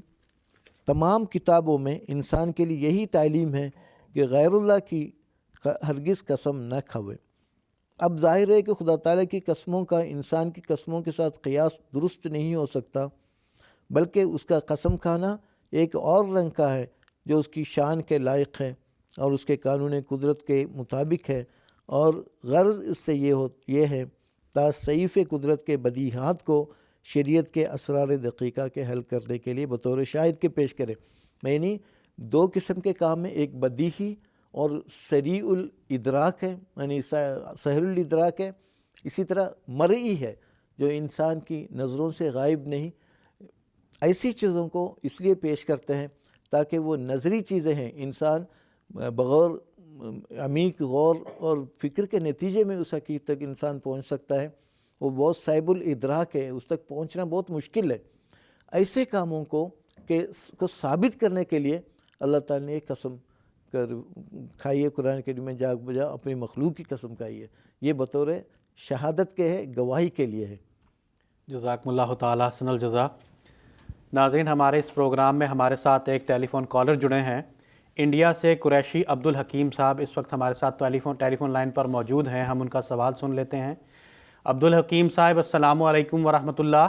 تمام کتابوں میں انسان کے لیے یہی تعلیم ہے کہ غیر اللہ کی ہرگز قسم نہ کھاوے۔ اب ظاہر ہے کہ خدا تعالیٰ کی قسموں کا انسان کی قسموں کے ساتھ قیاس درست نہیں ہو سکتا، بلکہ اس کا قسم کھانا ایک اور رنگ کا ہے جو اس کی شان کے لائق ہے اور اس کے قانون قدرت کے مطابق ہے، اور غرض اس سے یہ ہے تا صحیف قدرت کے بدیہات کو شریعت کے اسرار دقیقہ کے حل کرنے کے لیے بطور شاہد کے پیش کرے۔ یعنی دو قسم کے کام میں، ایک بدیہی اور سریع الادراک ہے، یعنی سہل الادراک ہے، اسی طرح مرئی ہے جو انسان کی نظروں سے غائب نہیں۔ ایسی چیزوں کو اس لیے پیش کرتے ہیں تاکہ وہ نظری چیزیں ہیں، انسان بغیر عمیق غور اور فکر کے نتیجے میں اس حقیقت تک انسان پہنچ سکتا ہے، وہ بہت صعب الادراک ہے، اس تک پہنچنا بہت مشکل ہے۔ ایسے کاموں کو ثابت کرنے کے لیے اللہ تعالیٰ نے ایک قسم کھائی ہے، قرآن کریم میں جا بجا اپنی مخلوق کی قسم کھائی ہے، یہ بطور شہادت کے ہے، گواہی کے لیے ہے۔ جزاکم اللہ تعالیٰ حسن الجزا۔ ناظرین، ہمارے اس پروگرام میں ہمارے ساتھ ایک ٹیلی فون کالر جڑے ہیں انڈیا سے، قریشی عبدالحکیم صاحب اس وقت ہمارے ساتھ ٹیلی فون لائن پر موجود ہیں، ہم ان کا سوال سن لیتے ہیں۔ عبدالحکیم صاحب، السلام علیکم ورحمۃ اللہ۔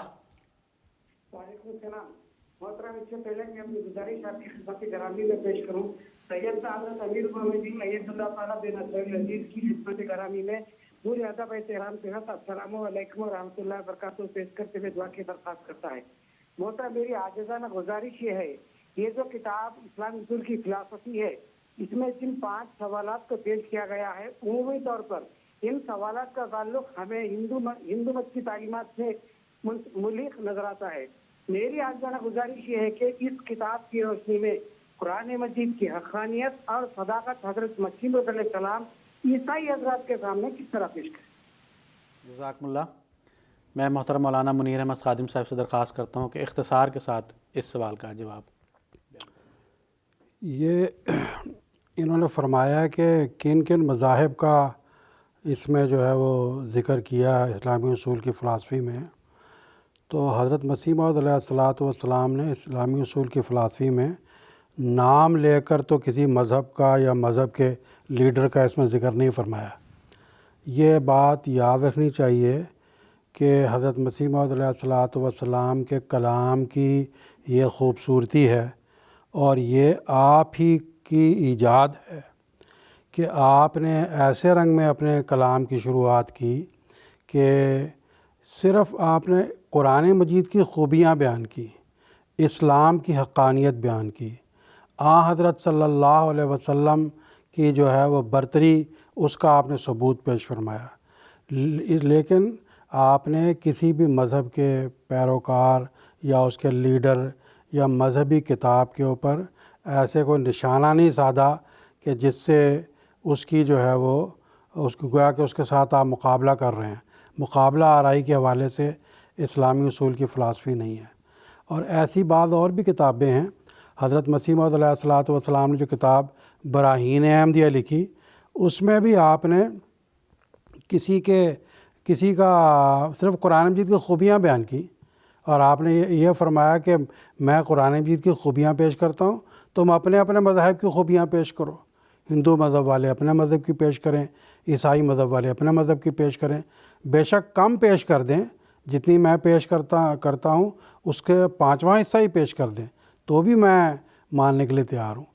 وعلیکم السلام محترم، اس سے پہلے میں اپنی گزارش آپ کی خدمت گرامی میں پیش کروں۔ سید حضرت امیر المومنین ایت اللہ تعالیٰ بن نصر العزیز کی خدمت گرامی میں پورے ادب احترام کے ساتھ السلام علیکم ورحمۃ اللہ وبرکاتہ پیش کرتے ہوئے دعا کی درخواست کرتا ہے۔ محترم، میری عاجزانہ گزارش یہ ہے، یہ جو کتاب اسلام اصول کی فلسفی ہے، اس میں جن 5 سوالات کو پیش کیا گیا ہے، عمومی طور پر ان سوالات کا تعلق ہمیں ہندو مت کی تعلیمات سے ملحق نظر آتا ہے۔ میری عاجزانہ گزارش یہ ہے کہ اس کتاب کی روشنی میں قرآن مجید کی حقانیت اور صداقت حضرت مسیح موعود علیہ السلام عیسائی حضرات کے سامنے کس طرح پیش کریں۔ جزاکم اللہ۔ میں محترم مولانا منیر احمد خادم صاحب سے درخواست کرتا ہوں کہ اختصار کے ساتھ اس سوال کا جواب۔ یہ انہوں نے فرمایا کہ کن کن مذاہب کا اس میں جو ہے وہ ذکر کیا اسلامی اصول کی فلسفی میں، تو حضرت مسیح موعود علیہ السلام نے اسلامی اصول کی فلسفی میں نام لے کر تو کسی مذہب کا یا مذہب کے لیڈر کا اس میں ذکر نہیں فرمایا۔ یہ بات یاد رکھنی چاہیے کہ حضرت مسیح موعود علیہ السلام کے کلام کی یہ خوبصورتی ہے اور یہ آپ ہی کی ایجاد ہے کہ آپ نے ایسے رنگ میں اپنے کلام کی شروعات کی کہ صرف آپ نے قرآن مجید کی خوبیاں بیان کی، اسلام کی حقانیت بیان کی، حضرت صلی اللہ علیہ وسلم کی جو ہے وہ برتری، اس کا آپ نے ثبوت پیش فرمایا، لیکن آپ نے کسی بھی مذہب کے پیروکار یا اس کے لیڈر یا مذہبی کتاب کے اوپر ایسے کوئی نشانہ نہیں سادھا کہ جس سے اس کی جو ہے وہ اس کو گویا کہ اس کے ساتھ آپ مقابلہ کر رہے ہیں۔ مقابلہ آرائی کے حوالے سے اسلامی اصول کی فلسفی نہیں ہے۔ اور ایسی بعض اور بھی کتابیں ہیں۔ حضرت مسیح موعود علیہ السلام نے جو کتاب براہین احمدیہ لکھی، اس میں بھی آپ نے کسی کا صرف قرآن مجید کی خوبیاں بیان کی، اور آپ نے یہ فرمایا کہ میں قرآن مجید کی خوبیاں پیش کرتا ہوں، تم اپنے اپنے مذاہب کی خوبیاں پیش کرو۔ ہندو مذہب والے اپنے مذہب کی پیش کریں، عیسائی مذہب والے اپنے مذہب کی پیش کریں، بے شک کم پیش کر دیں، جتنی میں پیش کرتا ہوں اس کے 5واں حصہ ہی پیش کر دیں تو بھی میں ماننے کے لیے تیار ہوں۔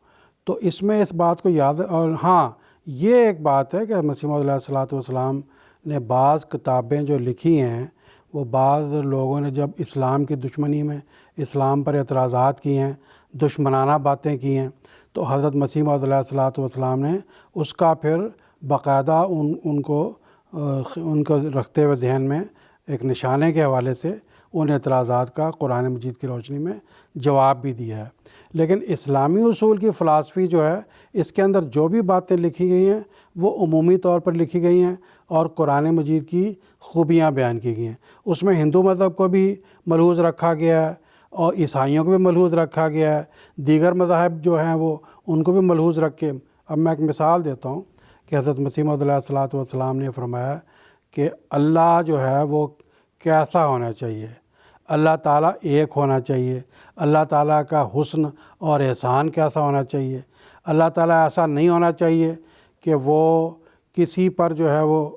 تو اس میں اس بات کو یاد، اور ہاں یہ ایک بات ہے کہ مسیح موعود علیہ السلام نے بعض کتابیں جو لکھی ہیں، وہ بعض لوگوں نے جب اسلام کی دشمنی میں اسلام پر اعتراضات کیے ہیں، دشمنانہ باتیں کی ہیں، تو حضرت مسیح موعود علیہ السلام نے اس کا پھر باقاعدہ ان کو رکھتے ہوئے ذہن میں ایک نشانے کے حوالے سے ان اعتراضات کا قرآن مجید کی روشنی میں جواب بھی دیا ہے۔ لیکن اسلامی اصول کی فلسفی جو ہے، اس کے اندر جو بھی باتیں لکھی گئی ہیں وہ عمومی طور پر لکھی گئی ہیں اور قرآن مجید کی خوبیاں بیان کی گئی ہیں۔ اس میں ہندو مذہب کو بھی ملحوظ رکھا گیا ہے اور عیسائیوں کو بھی ملحوظ رکھا گیا ہے، دیگر مذاہب جو ہیں وہ ان کو بھی ملحوظ رکھ کے۔ اب میں ایک مثال دیتا ہوں کہ حضرت مسیح موعود علیہ السلام نے فرمایا کہ اللہ جو ہے وہ کیسا ہونا چاہیے، اللہ تعالیٰ ایک ہونا چاہیے، اللہ تعالیٰ کا حسن اور احسان کیسا ہونا چاہیے، اللہ تعالیٰ ایسا نہیں ہونا چاہیے کہ وہ کسی پر جو ہے وہ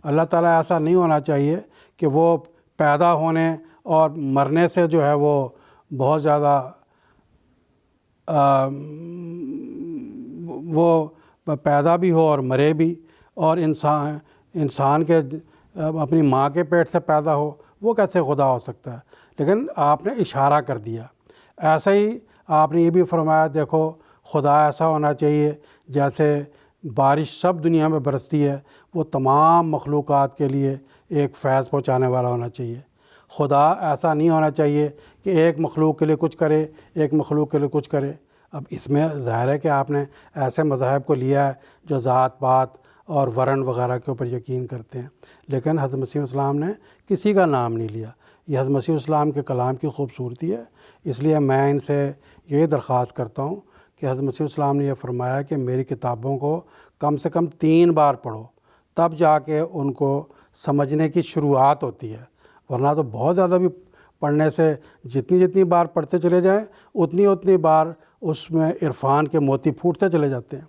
اللہ تعالیٰ ایسا نہیں ہونا چاہیے کہ وہ پیدا ہونے اور مرنے سے جو ہے وہ بہت زیادہ وہ پیدا بھی ہو اور مرے بھی، اور انسان کے اپنی ماں کے پیٹ سے پیدا ہو، وہ کیسے خدا ہو سکتا ہے؟ لیکن آپ نے اشارہ کر دیا۔ ایسا ہی آپ نے یہ بھی فرمایا، دیکھو خدا ایسا ہونا چاہیے جیسے بارش سب دنیا میں برستی ہے، وہ تمام مخلوقات کے لیے ایک فیض پہنچانے والا ہونا چاہیے۔ خدا ایسا نہیں ہونا چاہیے کہ ایک مخلوق کے لیے کچھ کرے، ایک مخلوق کے لیے کچھ کرے۔ اب اس میں ظاہر ہے کہ آپ نے ایسے مذاہب کو لیا ہے جو ذات پات اور ورن وغیرہ کے اوپر یقین کرتے ہیں، لیکن حضرت مسیح السلام نے کسی کا نام نہیں لیا۔ یہ حضرت مسیح السلام کے کلام کی خوبصورتی ہے۔ اس لیے میں ان سے یہ درخواست کرتا ہوں کہ حضرت مسیح السلام نے یہ فرمایا کہ میری کتابوں کو کم سے کم 3 بار پڑھو، تب جا کے ان کو سمجھنے کی شروعات ہوتی ہے، ورنہ تو بہت زیادہ بھی پڑھنے سے جتنی بار پڑھتے چلے جائیں اتنی بار اس میں عرفان کے موتی پھوٹتے چلے جاتے ہیں۔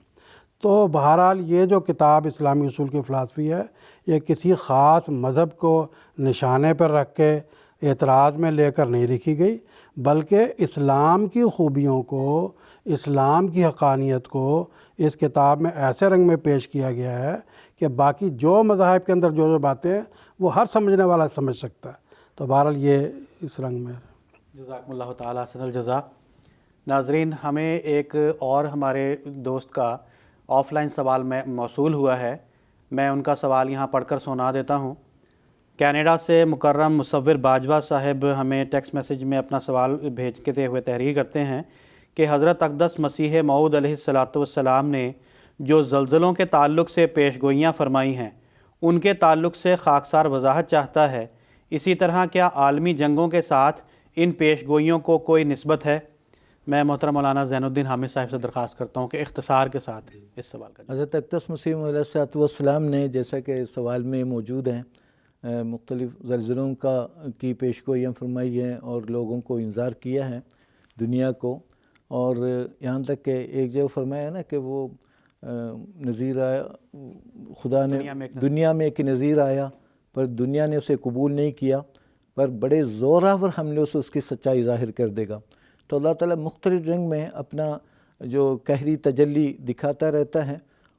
تو بہرحال یہ جو کتاب اسلامی اصول کی فلسفی ہے، یہ کسی خاص مذہب کو نشانے پر رکھ کے اعتراض میں لے کر نہیں لکھی گئی، بلکہ اسلام کی خوبیوں کو، اسلام کی حقانیت کو اس کتاب میں ایسے رنگ میں پیش کیا گیا ہے کہ باقی جو مذاہب کے اندر جو باتیں ہیں وہ ہر سمجھنے والا سمجھ سکتا ہے۔ تو بہرحال یہ اس رنگ میں ہے۔ جزاکم اللہ تعالیٰ حسن الجزا۔ ناظرین، ہمیں ایک اور ہمارے دوست کا آف لائن سوال میں موصول ہوا ہے، میں ان کا سوال یہاں پڑھ کر سنا دیتا ہوں۔ کینیڈا سے مکرم مصور باجوہ صاحب ہمیں ٹیکسٹ میسیج میں اپنا سوال بھیجتے ہوئے تحریر کرتے ہیں کہ حضرت اقدس مسیح موعود علیہ السلام نے جو زلزلوں کے تعلق سے پیش گوئیاں فرمائی ہیں، ان کے تعلق سے خاکسار وضاحت چاہتا ہے۔ اسی طرح کیا عالمی جنگوں کے ساتھ ان پیش گوئیوں کو کوئی نسبت ہے؟ میں محترم مولانا زین الدین حامد صاحب سے درخواست کرتا ہوں کہ اختصار کے ساتھ اس سوال کا حضرت اقدس مسیح علیہ السلام نے، جیسا کہ سوال میں موجود ہیں، مختلف زلزلوں کی پیش گوئیاں فرمائی ہیں اور لوگوں کو انذار کیا ہے، دنیا کو، اور یہاں تک کہ ایک جگہ فرمایا ہے نا کہ وہ نذیر آیا، خدا نے دنیا میں ایک نذیر آیا پر دنیا نے اسے قبول نہیں کیا، پر بڑے زوراور حملوں سے اس کی سچائی ظاہر کر دے گا۔ تو اللہ تعالیٰ مختلف رنگ میں اپنا جو قہری تجلی دکھاتا رہتا ہے،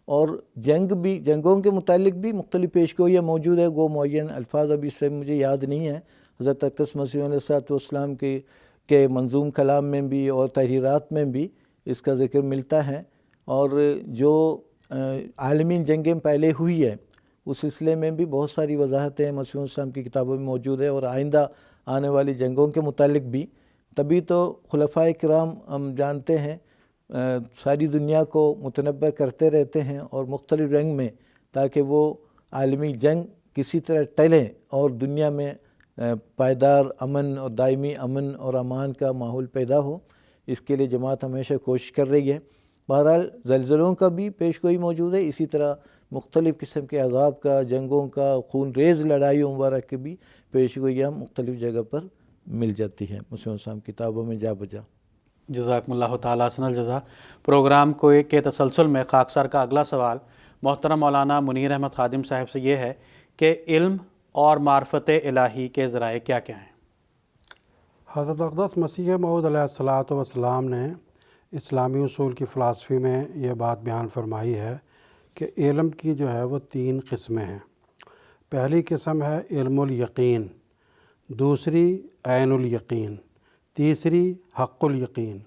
اور جنگوں کے متعلق بھی مختلف پیشگوئیاں موجود ہے، وہ معین الفاظ ابھی سے مجھے یاد نہیں ہے۔ حضرت اقدس مسیح علیہ السلام کے منظوم کلام میں بھی اور تحریرات میں بھی اس کا ذکر ملتا ہے، اور جو عالمی جنگیں پہلے ہوئی ہے اس سلسلے میں بھی بہت ساری وضاحتیں مسیح السلام کی کتابوں میں موجود ہے، اور آئندہ آنے والی جنگوں کے متعلق بھی۔ تبھی تو خلفائے کرام ہم جانتے ہیں ساری دنیا کو متنبع کرتے رہتے ہیں اور مختلف رنگ میں، تاکہ وہ عالمی جنگ کسی طرح ٹلیں اور دنیا میں پائیدار امن اور دائمی امن اور امان کا ماحول پیدا ہو۔ اس کے لیے جماعت ہمیشہ کوشش کر رہی ہے۔ بہرحال زلزلوں کا بھی پیش گوئی موجود ہے، اسی طرح مختلف قسم کے عذاب کا، جنگوں کا، خون ریز لڑائیوں مبارک کی بھی پیش گوئیاں مختلف جگہ پر مل جاتی ہیں مسیح السلام کتابوں میں جا بجا۔ جزاکم اللہ تعالیٰ حسن الجزا۔ پروگرام کے تسلسل میں خاکسار کا اگلا سوال محترم مولانا منیر احمد خادم صاحب سے یہ ہے کہ علم اور معرفت الہی کے ذرائع کیا کیا ہیں؟ حضرت اقدس مسیح موعود علیہ السلام نے اسلامی اصول کی فلسفی میں یہ بات بیان فرمائی ہے کہ علم کی جو ہے وہ 3 قسمیں ہیں۔ پہلی قسم ہے علم الیقین، دوسری عین الیقین، تیسری حق الیقین۔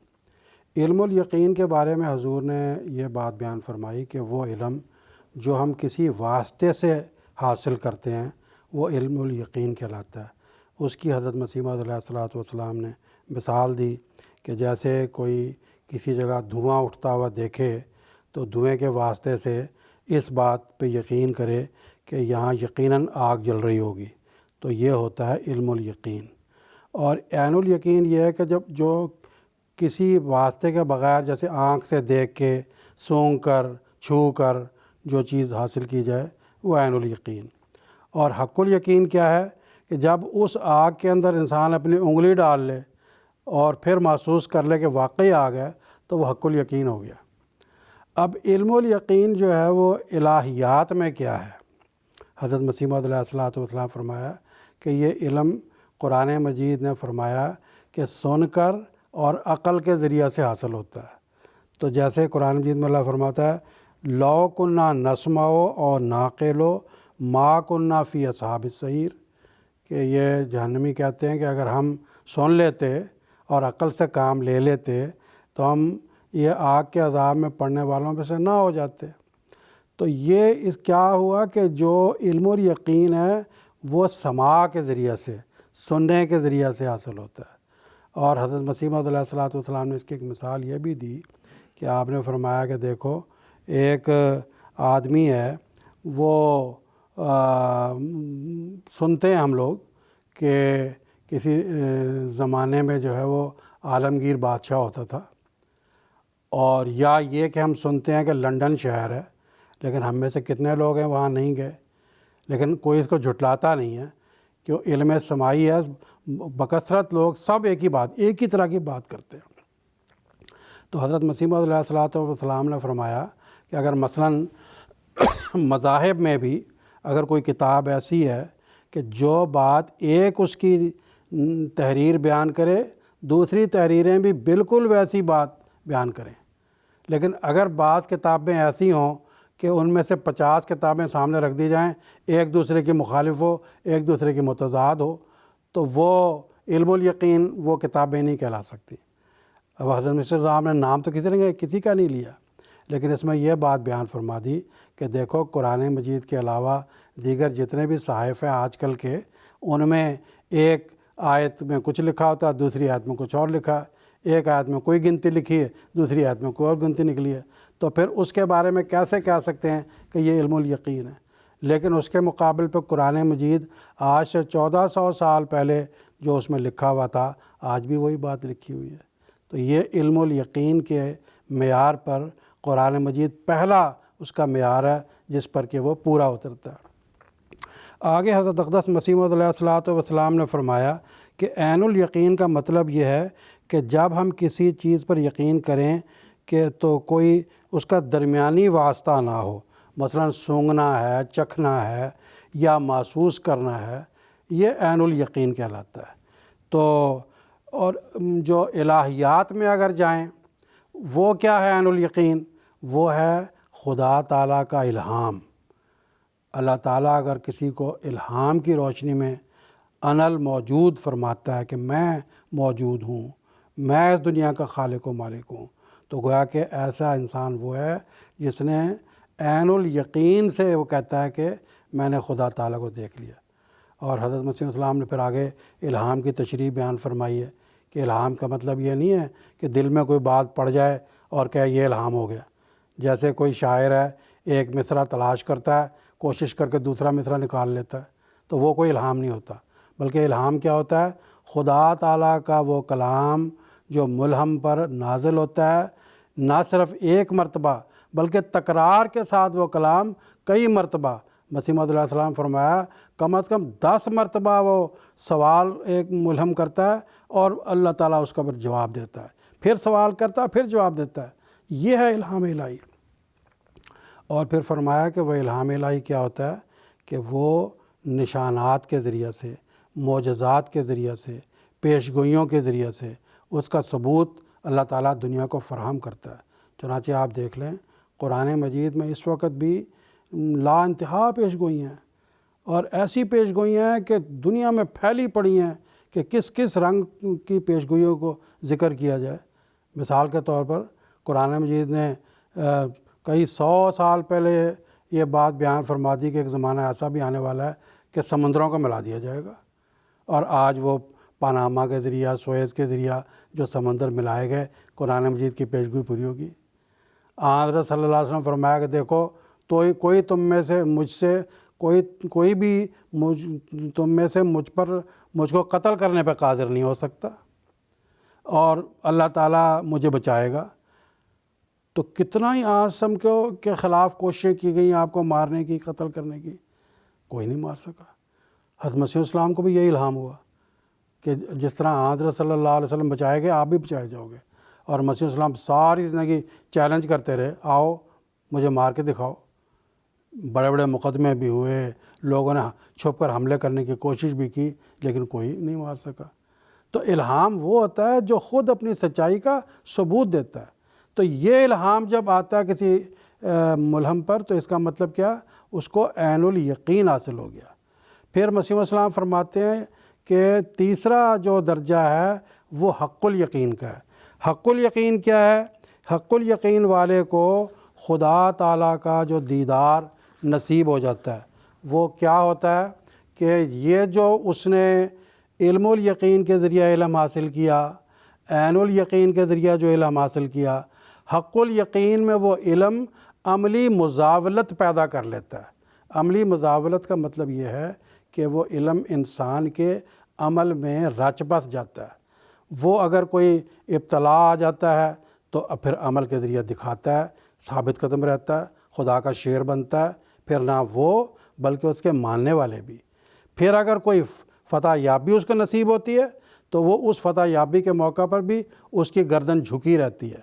علم الیقین کے بارے میں حضور نے یہ بات بیان فرمائی کہ وہ علم جو ہم کسی واسطے سے حاصل کرتے ہیں وہ علم الیقین کہلاتا ہے۔ اس کی حضرت مسیح موعود علیہ السلام نے مثال دی کہ جیسے کوئی کسی جگہ دھواں اٹھتا ہوا دیکھے تو دھوئیں کے واسطے سے اس بات پہ یقین کرے کہ یہاں یقیناً آگ جل رہی ہوگی، تو یہ ہوتا ہے علم الیقین۔ اور عین الیقین یہ ہے کہ جب جو کسی واسطے کے بغیر، جیسے آنکھ سے دیکھ کے، سونگھ کر، چھو کر جو چیز حاصل کی جائے وہ عین الیقین۔ اور حق الیقین کیا ہے کہ جب اس آگ کے اندر انسان اپنی انگلی ڈال لے اور پھر محسوس کر لے کہ واقعی آگ ہے تو وہ حق الیقین ہو گیا۔ اب علم الیقین جو ہے وہ الہیات میں کیا ہے؟ حضرت مسیح موعود علیہ السلام فرمایا کہ یہ علم قرآن مجید نے فرمایا کہ سن کر اور عقل کے ذریعہ سے حاصل ہوتا ہے۔ تو جیسے قرآن مجید میں اللہ فرماتا ہے لو کننا نسمع اور ناقل ما کننا فی اصحاب السعیر، کہ یہ جہنمی کہتے ہیں کہ اگر ہم سن لیتے اور عقل سے کام لے لیتے تو ہم یہ آگ کے عذاب میں پڑنے والوں میں سے نہ ہو جاتے۔ تو یہ کیا ہوا کہ جو علم اور یقین ہے وہ سماع کے ذریعہ سے، سننے کے ذریعہ سے حاصل ہوتا ہے۔ اور حضرت مسیح موعود علیہ الصلوۃ والسلام نے اس کی ایک مثال یہ بھی دی کہ آپ نے فرمایا کہ دیکھو ایک آدمی ہے، وہ سنتے ہیں ہم لوگ کہ کسی زمانے میں جو ہے وہ عالمگیر بادشاہ ہوتا تھا، اور یا یہ کہ ہم سنتے ہیں کہ لنڈن شہر ہے، لیکن ہم میں سے کتنے لوگ ہیں وہاں نہیں گئے، لیکن کوئی اس کو جھٹلاتا نہیں ہے کہ وہ علم سماعی ہے۔ بکثرت لوگ سب ایک ہی طرح کی بات کرتے ہیں۔ تو حضرت مسیح موعود علیہ الصلوۃ والسلام نے فرمایا کہ اگر مثلاً مذاہب میں بھی اگر کوئی کتاب ایسی ہے کہ جو بات ایک اس کی تحریر بیان کرے، دوسری تحریریں بھی بالکل ویسی بات بیان کریں، لیکن اگر بعض کتابیں ایسی ہوں کہ ان میں سے 50 کتابیں سامنے رکھ دی جائیں، ایک دوسرے کی مخالف ہو، ایک دوسرے کی متضاد ہو، تو وہ علم الیقین وہ کتابیں نہیں کہلا سکتی۔ اب حضرت مسیح السلام نے نام تو کسی کا نہیں لیا، لیکن اس میں یہ بات بیان فرما دی کہ دیکھو قرآن مجید کے علاوہ دیگر جتنے بھی صحائف ہیں آج کل کے، ان میں ایک آیت میں کچھ لکھا ہوتا ہے، دوسری آیت میں کچھ اور لکھا ہے، ایک آیت میں کوئی گنتی لکھی ہے، دوسری آیت میں کوئی اور گنتی نکلی ہے، تو پھر اس کے بارے میں کیسے کہہ سکتے ہیں کہ یہ علم الیقین ہے؟ لیکن اس کے مقابل پہ قرآن مجید آج سے 1400 سال پہلے جو اس میں لکھا ہوا تھا آج بھی وہی بات لکھی ہوئی ہے۔ تو یہ علم الیقین کے معیار پر قرآن مجید پہلا اس کا معیار ہے جس پر کہ وہ پورا اترتا ہے۔ آگے حضرت اقدس مسیح موعود علیہ الصلوۃ والسلام نے فرمایا کہ عین الیقین کا مطلب یہ ہے کہ جب ہم کسی چیز پر یقین کریں کہ تو کوئی اس کا درمیانی واسطہ نہ ہو، مثلا سونگھنا ہے، چکھنا ہے یا محسوس کرنا ہے، یہ عین الیقین کہلاتا ہے۔ تو اور جو الہیات میں اگر جائیں وہ کیا ہے عین الیقین؟ وہ ہے خدا تعالیٰ کا الہام۔ اللہ تعالیٰ اگر کسی کو الہام کی روشنی میں انل موجود فرماتا ہے کہ میں موجود ہوں، میں اس دنیا کا خالق و مالک ہوں، تو گویا کہ ایسا انسان وہ ہے جس نے عین الیقین سے وہ کہتا ہے کہ میں نے خدا تعالیٰ کو دیکھ لیا۔ اور حضرت مسیح السلام نے پھر آگے الہام کی تشریح بیان فرمائی ہے کہ الہام کا مطلب یہ نہیں ہے کہ دل میں کوئی بات پڑ جائے اور کہ یہ الہام ہو گیا۔ جیسے کوئی شاعر ہے، ایک مصرع تلاش کرتا ہے، کوشش کر کے دوسرا مصرع نکال لیتا ہے، تو وہ کوئی الہام نہیں ہوتا، بلکہ الہام کیا ہوتا ہے؟ خدا تعالیٰ کا وہ کلام جو ملہم پر نازل ہوتا ہے، نہ صرف ایک مرتبہ بلکہ تکرار کے ساتھ وہ کلام کئی مرتبہ، مسیح موعود علیہ السلام فرمایا کم از کم 10 مرتبہ وہ سوال ایک ملہم کرتا ہے اور اللہ تعالیٰ اس کا پھر جواب دیتا ہے، پھر سوال کرتا ہے، پھر جواب دیتا ہے۔ یہ ہے الہام الہی۔ اور پھر فرمایا کہ وہ الہام الہی کیا ہوتا ہے کہ وہ نشانات کے ذریعہ سے، معجزات کے ذریعہ سے، پیشگوئیوں کے ذریعہ سے اس کا ثبوت اللہ تعالیٰ دنیا کو فراہم کرتا ہے۔ چنانچہ آپ دیکھ لیں قرآن مجید میں اس وقت بھی لا انتہا پیشگوئیاں ہیں، اور ایسی پیشگوئیاں ہیں کہ دنیا میں پھیلی پڑی ہیں کہ کس کس رنگ کی پیشگوئیوں کو ذکر کیا جائے۔ مثال کے طور پر قرآن مجید نے کئی 100 سال پہلے یہ بات بیان فرما دی کہ ایک زمانہ ایسا بھی آنے والا ہے کہ سمندروں کو ملا دیا جائے گا، اور آج وہ پاناما کے ذریعہ، سوئز کے ذریعہ جو سمندر ملائے گئے، قرآن مجید کی پیشگوئی پوری ہوگی۔ حضرت صلی اللہ علیہ وسلم فرمایا کہ دیکھو تو کوئی تم میں سے کوئی بھی تم میں سے مجھ کو قتل کرنے پہ قادر نہیں ہو سکتا، اور اللہ تعالیٰ مجھے بچائے گا۔ تو کتنا ہی آسم کے خلاف کوششیں کی گئیں آپ کو مارنے کی، قتل کرنے کی، کوئی نہیں مار سکا۔ حضرت مسیح السلام کو بھی یہی الہام ہوا کہ جس طرح حضرت صلی اللہ علیہ وسلم بچائے گئے، آپ بھی بچائے جاؤ گے۔ اور مسیح السلام ساری زندگی چیلنج کرتے رہے، آؤ مجھے مار کے دکھاؤ۔ بڑے بڑے مقدمے بھی ہوئے، لوگوں نے چھپ کر حملے کرنے کی کوشش بھی کی، لیکن کوئی نہیں مار سکا۔ تو الہام وہ ہوتا ہے جو خود اپنی سچائی کا ثبوت دیتا ہے. تو یہ الہام جب آتا ہے کسی ملہم پر تو اس کا مطلب کیا؟ اس کو عین الیقین حاصل ہو گیا. پھر مسیح السلام فرماتے ہیں کہ تیسرا جو درجہ ہے وہ حق الیقین کا ہے. حق الیقین کیا ہے؟ حق الیقین والے کو خدا تعالیٰ کا جو دیدار نصیب ہو جاتا ہے. وہ کیا ہوتا ہے کہ یہ جو اس نے علم الیقین کے ذریعہ علم حاصل کیا، عین الیقین کے ذریعہ جو علم حاصل کیا، حق الیقین میں وہ علم عملی مزاولت پیدا کر لیتا ہے. عملی مزاولت کا مطلب یہ ہے کہ وہ علم انسان کے عمل میں رچ بس جاتا ہے. وہ اگر کوئی ابتلا آ جاتا ہے تو پھر عمل کے ذریعہ دکھاتا ہے، ثابت قدم رہتا ہے، خدا کا شیر بنتا ہے. پھر نہ وہ بلکہ اس کے ماننے والے بھی. پھر اگر کوئی فتح یابی اس کو نصیب ہوتی ہے تو وہ اس فتح یابی کے موقع پر بھی اس کی گردن جھکی رہتی ہے.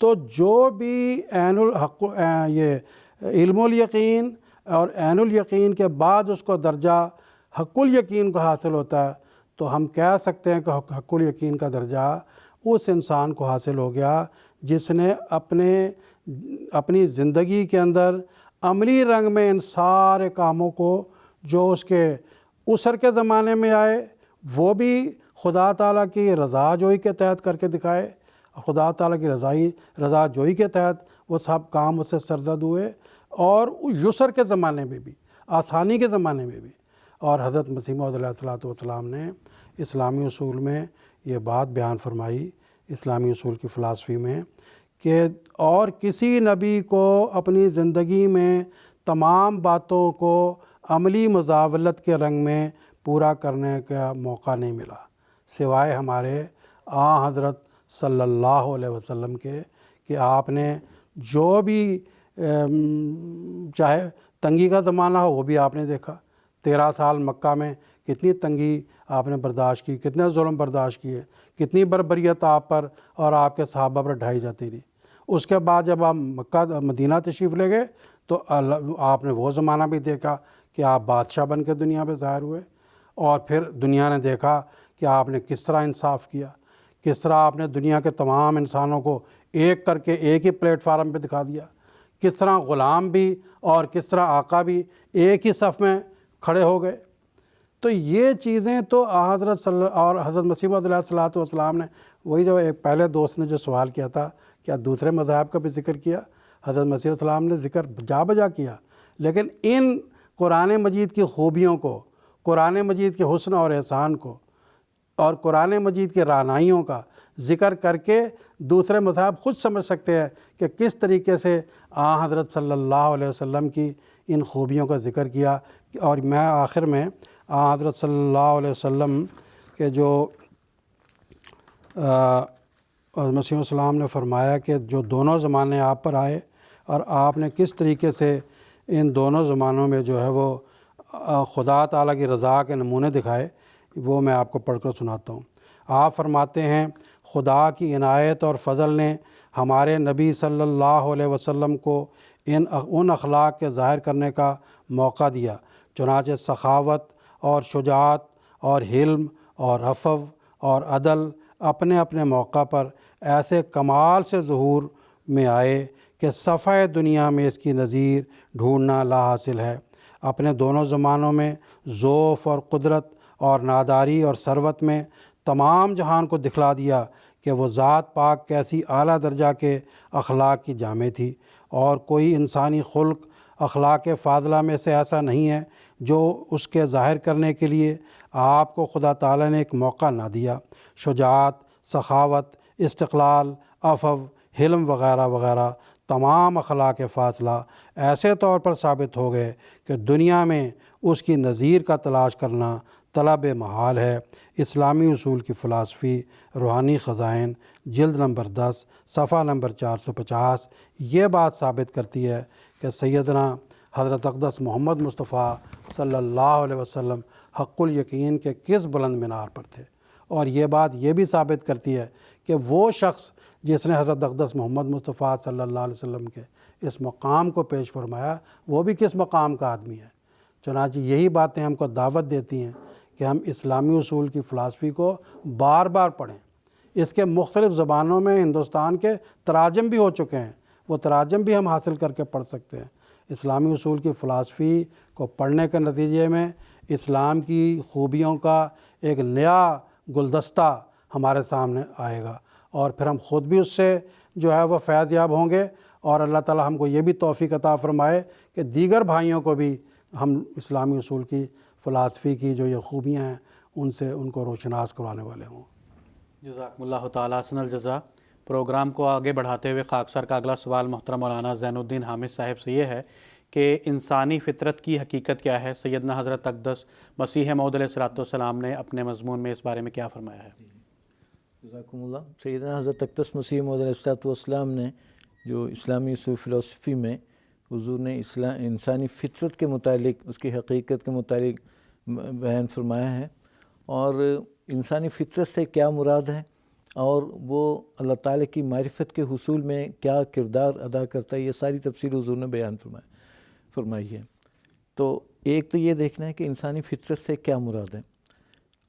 تو جو بھی عین الحق یہ علم الیقین اور عین الیقین کے بعد اس کو درجہ حق الیقین کو حاصل ہوتا ہے تو ہم کہہ سکتے ہیں کہ حق الیقین کا درجہ اس انسان کو حاصل ہو گیا جس نے اپنی زندگی کے اندر عملی رنگ میں ان سارے کاموں کو جو اس کے اسر کے زمانے میں آئے وہ بھی خدا تعالیٰ کی رضا جوئی کے تحت کر کے دکھائے. خدا تعالیٰ کی رضا جوئی کے تحت وہ سب کام اس سے سرزد ہوئے، اور یسر کے زمانے میں بھی، آسانی کے زمانے میں بھی. اور حضرت مسیح موعود علیہ الصلوۃ والسلام نے اسلامی اصول میں یہ بات بیان فرمائی، اسلامی اصول کی فلسفی میں، کہ اور کسی نبی کو اپنی زندگی میں تمام باتوں کو عملی مزاولت کے رنگ میں پورا کرنے کا موقع نہیں ملا سوائے ہمارے حضرت صلی اللہ علیہ وسلم کے، کہ آپ نے جو بھی چاہے تنگی کا زمانہ ہو وہ بھی آپ نے دیکھا. 13 سال مکہ میں کتنی تنگی آپ نے برداشت کی، کتنے ظلم برداشت کیے، کتنی بربریت آپ پر اور آپ کے صحابہ پر ڈھائی جاتی رہی. اس کے بعد جب آپ مدینہ تشریف لے گئے تو آپ نے وہ زمانہ بھی دیکھا کہ آپ بادشاہ بن کے دنیا پہ ظاہر ہوئے، اور پھر دنیا نے دیکھا کہ آپ نے کس طرح انصاف کیا، کس طرح آپ نے دنیا کے تمام انسانوں کو ایک کر کے ایک ہی پلیٹ فارم پہ دکھا دیا، کس طرح غلام بھی اور کس طرح آقا بھی ایک ہی صف میں کھڑے ہو گئے. تو یہ چیزیں تو حضرت اور حضرت مسیح موعود علیہ الصلوۃ والسلام نے، وہی جو ایک پہلے دوست نے جو سوال کیا تھا کیا دوسرے مذاہب کا بھی ذکر کیا، حضرت مسیح السلام نے ذکر جا بجا کیا، لیکن ان قرآن مجید کی خوبیوں کو، قرآن مجید کے حسن اور احسان کو اور قرآن مجید کی رعنائیوں کا ذکر کر کے دوسرے مذاہب خود سمجھ سکتے ہیں کہ کس طریقے سے حضرت صلی اللہ علیہ وسلم کی ان خوبیوں کا ذکر کیا. اور میں آخر میں حضرت صلی اللہ علیہ وسلم کے جو مسیح السلام نے فرمایا کہ جو دونوں زمانے آپ پر آئے اور آپ نے کس طریقے سے ان دونوں زمانوں میں جو ہے وہ خدا تعالیٰ کی رضا کے نمونے دکھائے، وہ میں آپ کو پڑھ کر سناتا ہوں. آپ فرماتے ہیں خدا کی عنایت اور فضل نے ہمارے نبی صلی اللہ علیہ وسلم کو ان اخلاق کے ظاہر کرنے کا موقع دیا، چنانچہ سخاوت اور شجاعت اور حلم اور عفو اور عدل اپنے اپنے موقع پر ایسے کمال سے ظہور میں آئے کہ صفحہ دنیا میں اس کی نظیر ڈھونڈنا لا حاصل ہے. اپنے دونوں زمانوں میں ذوف اور قدرت اور ناداری اور ثروت میں تمام جہان کو دکھلا دیا کہ وہ ذات پاک کیسی اعلیٰ درجہ کے اخلاق کی جامع تھی، اور کوئی انسانی خلق اخلاق فاضلہ میں سے ایسا نہیں ہے جو اس کے ظاہر کرنے کے لیے آپ کو خدا تعالیٰ نے ایک موقع نہ دیا. شجاعت، سخاوت، استقلال، عفو، حلم وغیرہ وغیرہ تمام اخلاق فاضلہ ایسے طور پر ثابت ہو گئے کہ دنیا میں اس کی نظیر کا تلاش کرنا طلب محال ہے. اسلامی اصول کی فلسفی، روحانی خزائن، جلد نمبر 10، صفحہ نمبر 450 یہ بات ثابت کرتی ہے کہ سیدنا حضرت اقدس محمد مصطفیٰ صلی اللہ علیہ وسلم حق الیقین کے کس بلند مینار پر تھے. اور یہ بات یہ بھی ثابت کرتی ہے کہ وہ شخص جس نے حضرت اقدس محمد مصطفیٰ صلی اللہ علیہ وسلم کے اس مقام کو پیش فرمایا وہ بھی کس مقام کا آدمی ہے. چنانچہ یہی باتیں ہم کو دعوت دیتی ہیں کہ ہم اسلامی اصول کی فلاسفی کو بار بار پڑھیں۔ اس کے مختلف زبانوں میں ہندوستان کے تراجم بھی ہو چکے ہیں، وہ تراجم بھی ہم حاصل کر کے پڑھ سکتے ہیں۔ اسلامی اصول کی فلاسفی کو پڑھنے کے نتیجے میں اسلام کی خوبیوں کا ایک نیا گلدستہ ہمارے سامنے آئے گا، اور پھر ہم خود بھی اس سے جو ہے وہ فیض یاب ہوں گے، اور اللہ تعالی ہم کو یہ بھی توفیق عطا فرمائے کہ دیگر بھائیوں کو بھی ہم اسلامی اصول کی فلاسفی کی جو یہ خوبیاں ہیں ان کو روشناس کروانے والے ہوں۔ جزاکم اللہ تعالیٰ حسن الجزا۔ پروگرام کو آگے بڑھاتے ہوئے خاکسار کا اگلا سوال محترم مولانا زین الدین حامد صاحب سے یہ ہے کہ انسانی فطرت کی حقیقت کیا ہے؟ سیدنا حضرت اقدس مسیح موعود علیہ الصلوۃ والسلام نے اپنے مضمون میں اس بارے میں کیا فرمایا ہے؟ جزاکم اللہ۔ سیدنا حضرت اقدس مسیح موعود علیہ الصلوۃ والسلام نے جو اسلامی اصول فلسفی میں حضور نے انسانی فطرت کے متعلق، اس کی حقیقت کے متعلق بیان فرمایا ہے، اور انسانی فطرت سے کیا مراد ہے اور وہ اللہ تعالیٰ کی معرفت کے حصول میں کیا کردار ادا کرتا ہے، یہ ساری تفصیل حضور نے بیان فرمائی ہے۔ تو ایک تو یہ دیکھنا ہے کہ انسانی فطرت سے کیا مراد ہے،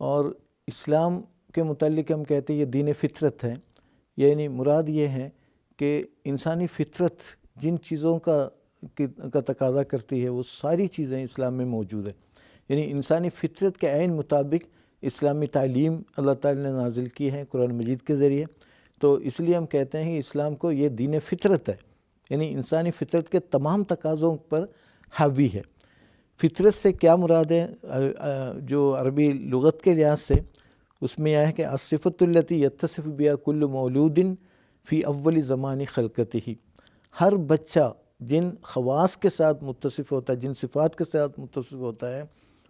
اور اسلام کے متعلق ہم کہتے ہیں یہ دین فطرت ہے، یعنی مراد یہ ہے کہ انسانی فطرت جن چیزوں کا تقاضا کرتی ہے وہ ساری چیزیں اسلام میں موجود ہیں، یعنی انسانی فطرت کے عین مطابق اسلامی تعلیم اللہ تعالی نے نازل کی ہے قرآن مجید کے ذریعے۔ تو اس لیے ہم کہتے ہیں کہ اسلام کو یہ دین فطرت ہے، یعنی انسانی فطرت کے تمام تقاضوں پر حاوی ہے۔ فطرت سے کیا مراد ہے جو عربی لغت کے لحاظ سے، اس میں یہ ہے کہ الصفۃ التی یتصف بها کل مولود فی اول زمان خلقتہ، ہر بچہ جن خواص کے ساتھ متصف ہوتا ہے، جن صفات کے ساتھ متصف ہوتا ہے،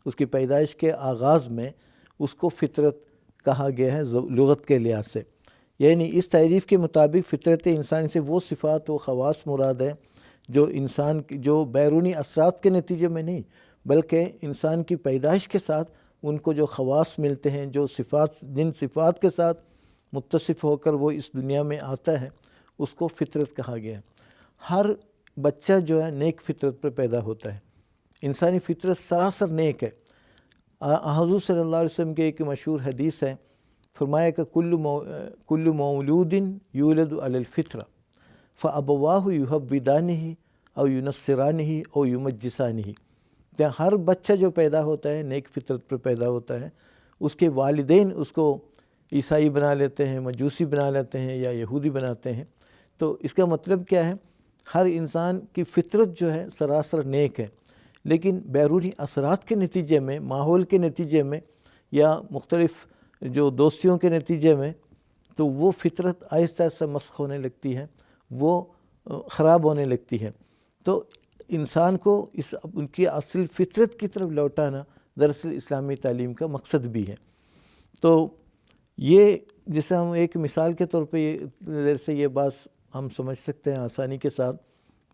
اس کی پیدائش کے آغاز میں اس کو فطرت کہا گیا ہے لغت کے لحاظ سے۔ یعنی اس تعریف کے مطابق فطرت انسانی سے وہ صفات و خواص مراد ہے جو انسان جو بیرونی اثرات کے نتیجے میں نہیں، بلکہ انسان کی پیدائش کے ساتھ ان کو جو خواص ملتے ہیں، جو صفات جن صفات کے ساتھ متصف ہو کر وہ اس دنیا میں آتا ہے، اس کو فطرت کہا گیا ہے۔ ہر بچہ جو ہے نیک فطرت پر پیدا ہوتا ہے، انسانی فطرت سراسر نیک ہے۔ حضور صلی اللہ علیہ وسلم کے ایک مشہور حدیث ہے، فرمایا کہ کل مولود یولد علی الفطرہ فابواہ یحودانہ او ینصرانہ او یمجسانہ، کہ ہر بچہ جو پیدا ہوتا ہے نیک فطرت پر پیدا ہوتا ہے، اس کے والدین اس کو عیسائی بنا لیتے ہیں، مجوسی بنا لیتے ہیں یا یہودی بناتے ہیں۔ تو اس کا مطلب کیا ہے؟ ہر انسان کی فطرت جو ہے سراسر نیک ہے، لیکن بیرونی اثرات کے نتیجے میں، ماحول کے نتیجے میں یا مختلف جو دوستیوں کے نتیجے میں، تو وہ فطرت آہستہ آہستہ مسخ ہونے لگتی ہے، وہ خراب ہونے لگتی ہے۔ تو انسان کو ان کی اصل فطرت کی طرف لوٹانا دراصل اسلامی تعلیم کا مقصد بھی ہے۔ تو یہ جیسے ہم ایک مثال کے طور پہ جیسے یہ بات ہم سمجھ سکتے ہیں آسانی کے ساتھ،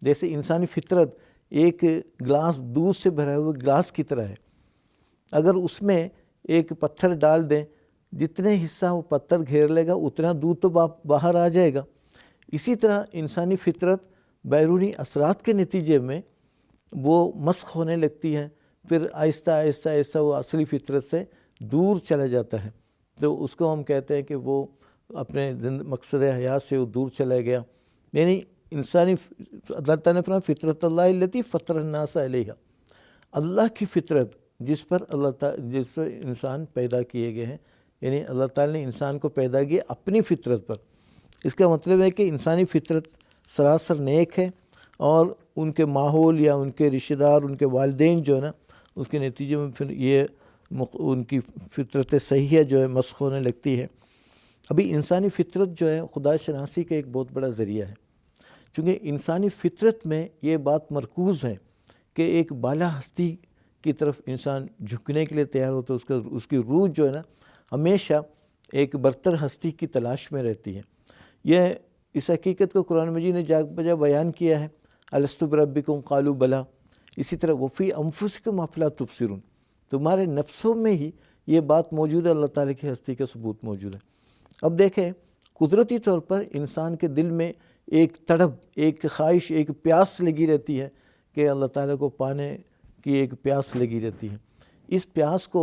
جیسے انسانی فطرت ایک گلاس دودھ سے بھرا ہوا گلاس کی طرح ہے، اگر اس میں ایک پتھر ڈال دیں، جتنے حصہ وہ پتھر گھیر لے گا اتنا دودھ تو باہر آ جائے گا۔ اسی طرح انسانی فطرت بیرونی اثرات کے نتیجے میں وہ مسخ ہونے لگتی ہے، پھر آہستہ آہستہ آہستہ وہ اصلی فطرت سے دور چلا جاتا ہے، تو اس کو ہم کہتے ہیں کہ وہ اپنے مقصد حیات سے وہ دور چلا گیا۔ یعنی انسانی اللہ تعالیٰ نے فرمایا فطرت اللہ التی فطر الناس علیہا، اللہ کی فطرت جس پر جس پر انسان پیدا کیے گئے ہیں، یعنی اللہ تعالیٰ نے انسان کو پیدا کیا اپنی فطرت پر۔ اس کا مطلب ہے کہ انسانی فطرت سراسر نیک ہے، اور ان کے ماحول یا ان کے رشتہ دار، ان کے والدین جو ہے نا، اس کے نتیجے میں پھر یہ ان کی فطرت صحیحہ جو ہے مسخ ہونے لگتی ہے۔ ابھی انسانی فطرت جو ہے خدا شناسی کا ایک بہت بڑا ذریعہ ہے، چونکہ انسانی فطرت میں یہ بات مرکوز ہے کہ ایک بالا ہستی کی طرف انسان جھکنے کے لیے تیار ہوتا ہے، اس کی روح جو ہے نا ہمیشہ ایک برتر ہستی کی تلاش میں رہتی ہے۔ یہ اس حقیقت کو قرآن مجید نے جا بجا بیان کیا ہے، الستو بربکم قالوا بلا۔ اسی طرح وفی انفسکم افلا تبصرون، تمہارے نفسوں میں ہی یہ بات موجود ہے، اللہ تعالیٰ کی ہستی کا ثبوت موجود ہے۔ اب دیکھیں قدرتی طور پر انسان کے دل میں ایک تڑپ، ایک خواہش، ایک پیاس لگی رہتی ہے کہ اللہ تعالیٰ کو پانے کی ایک پیاس لگی رہتی ہے۔ اس پیاس کو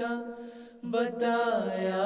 کا بتایا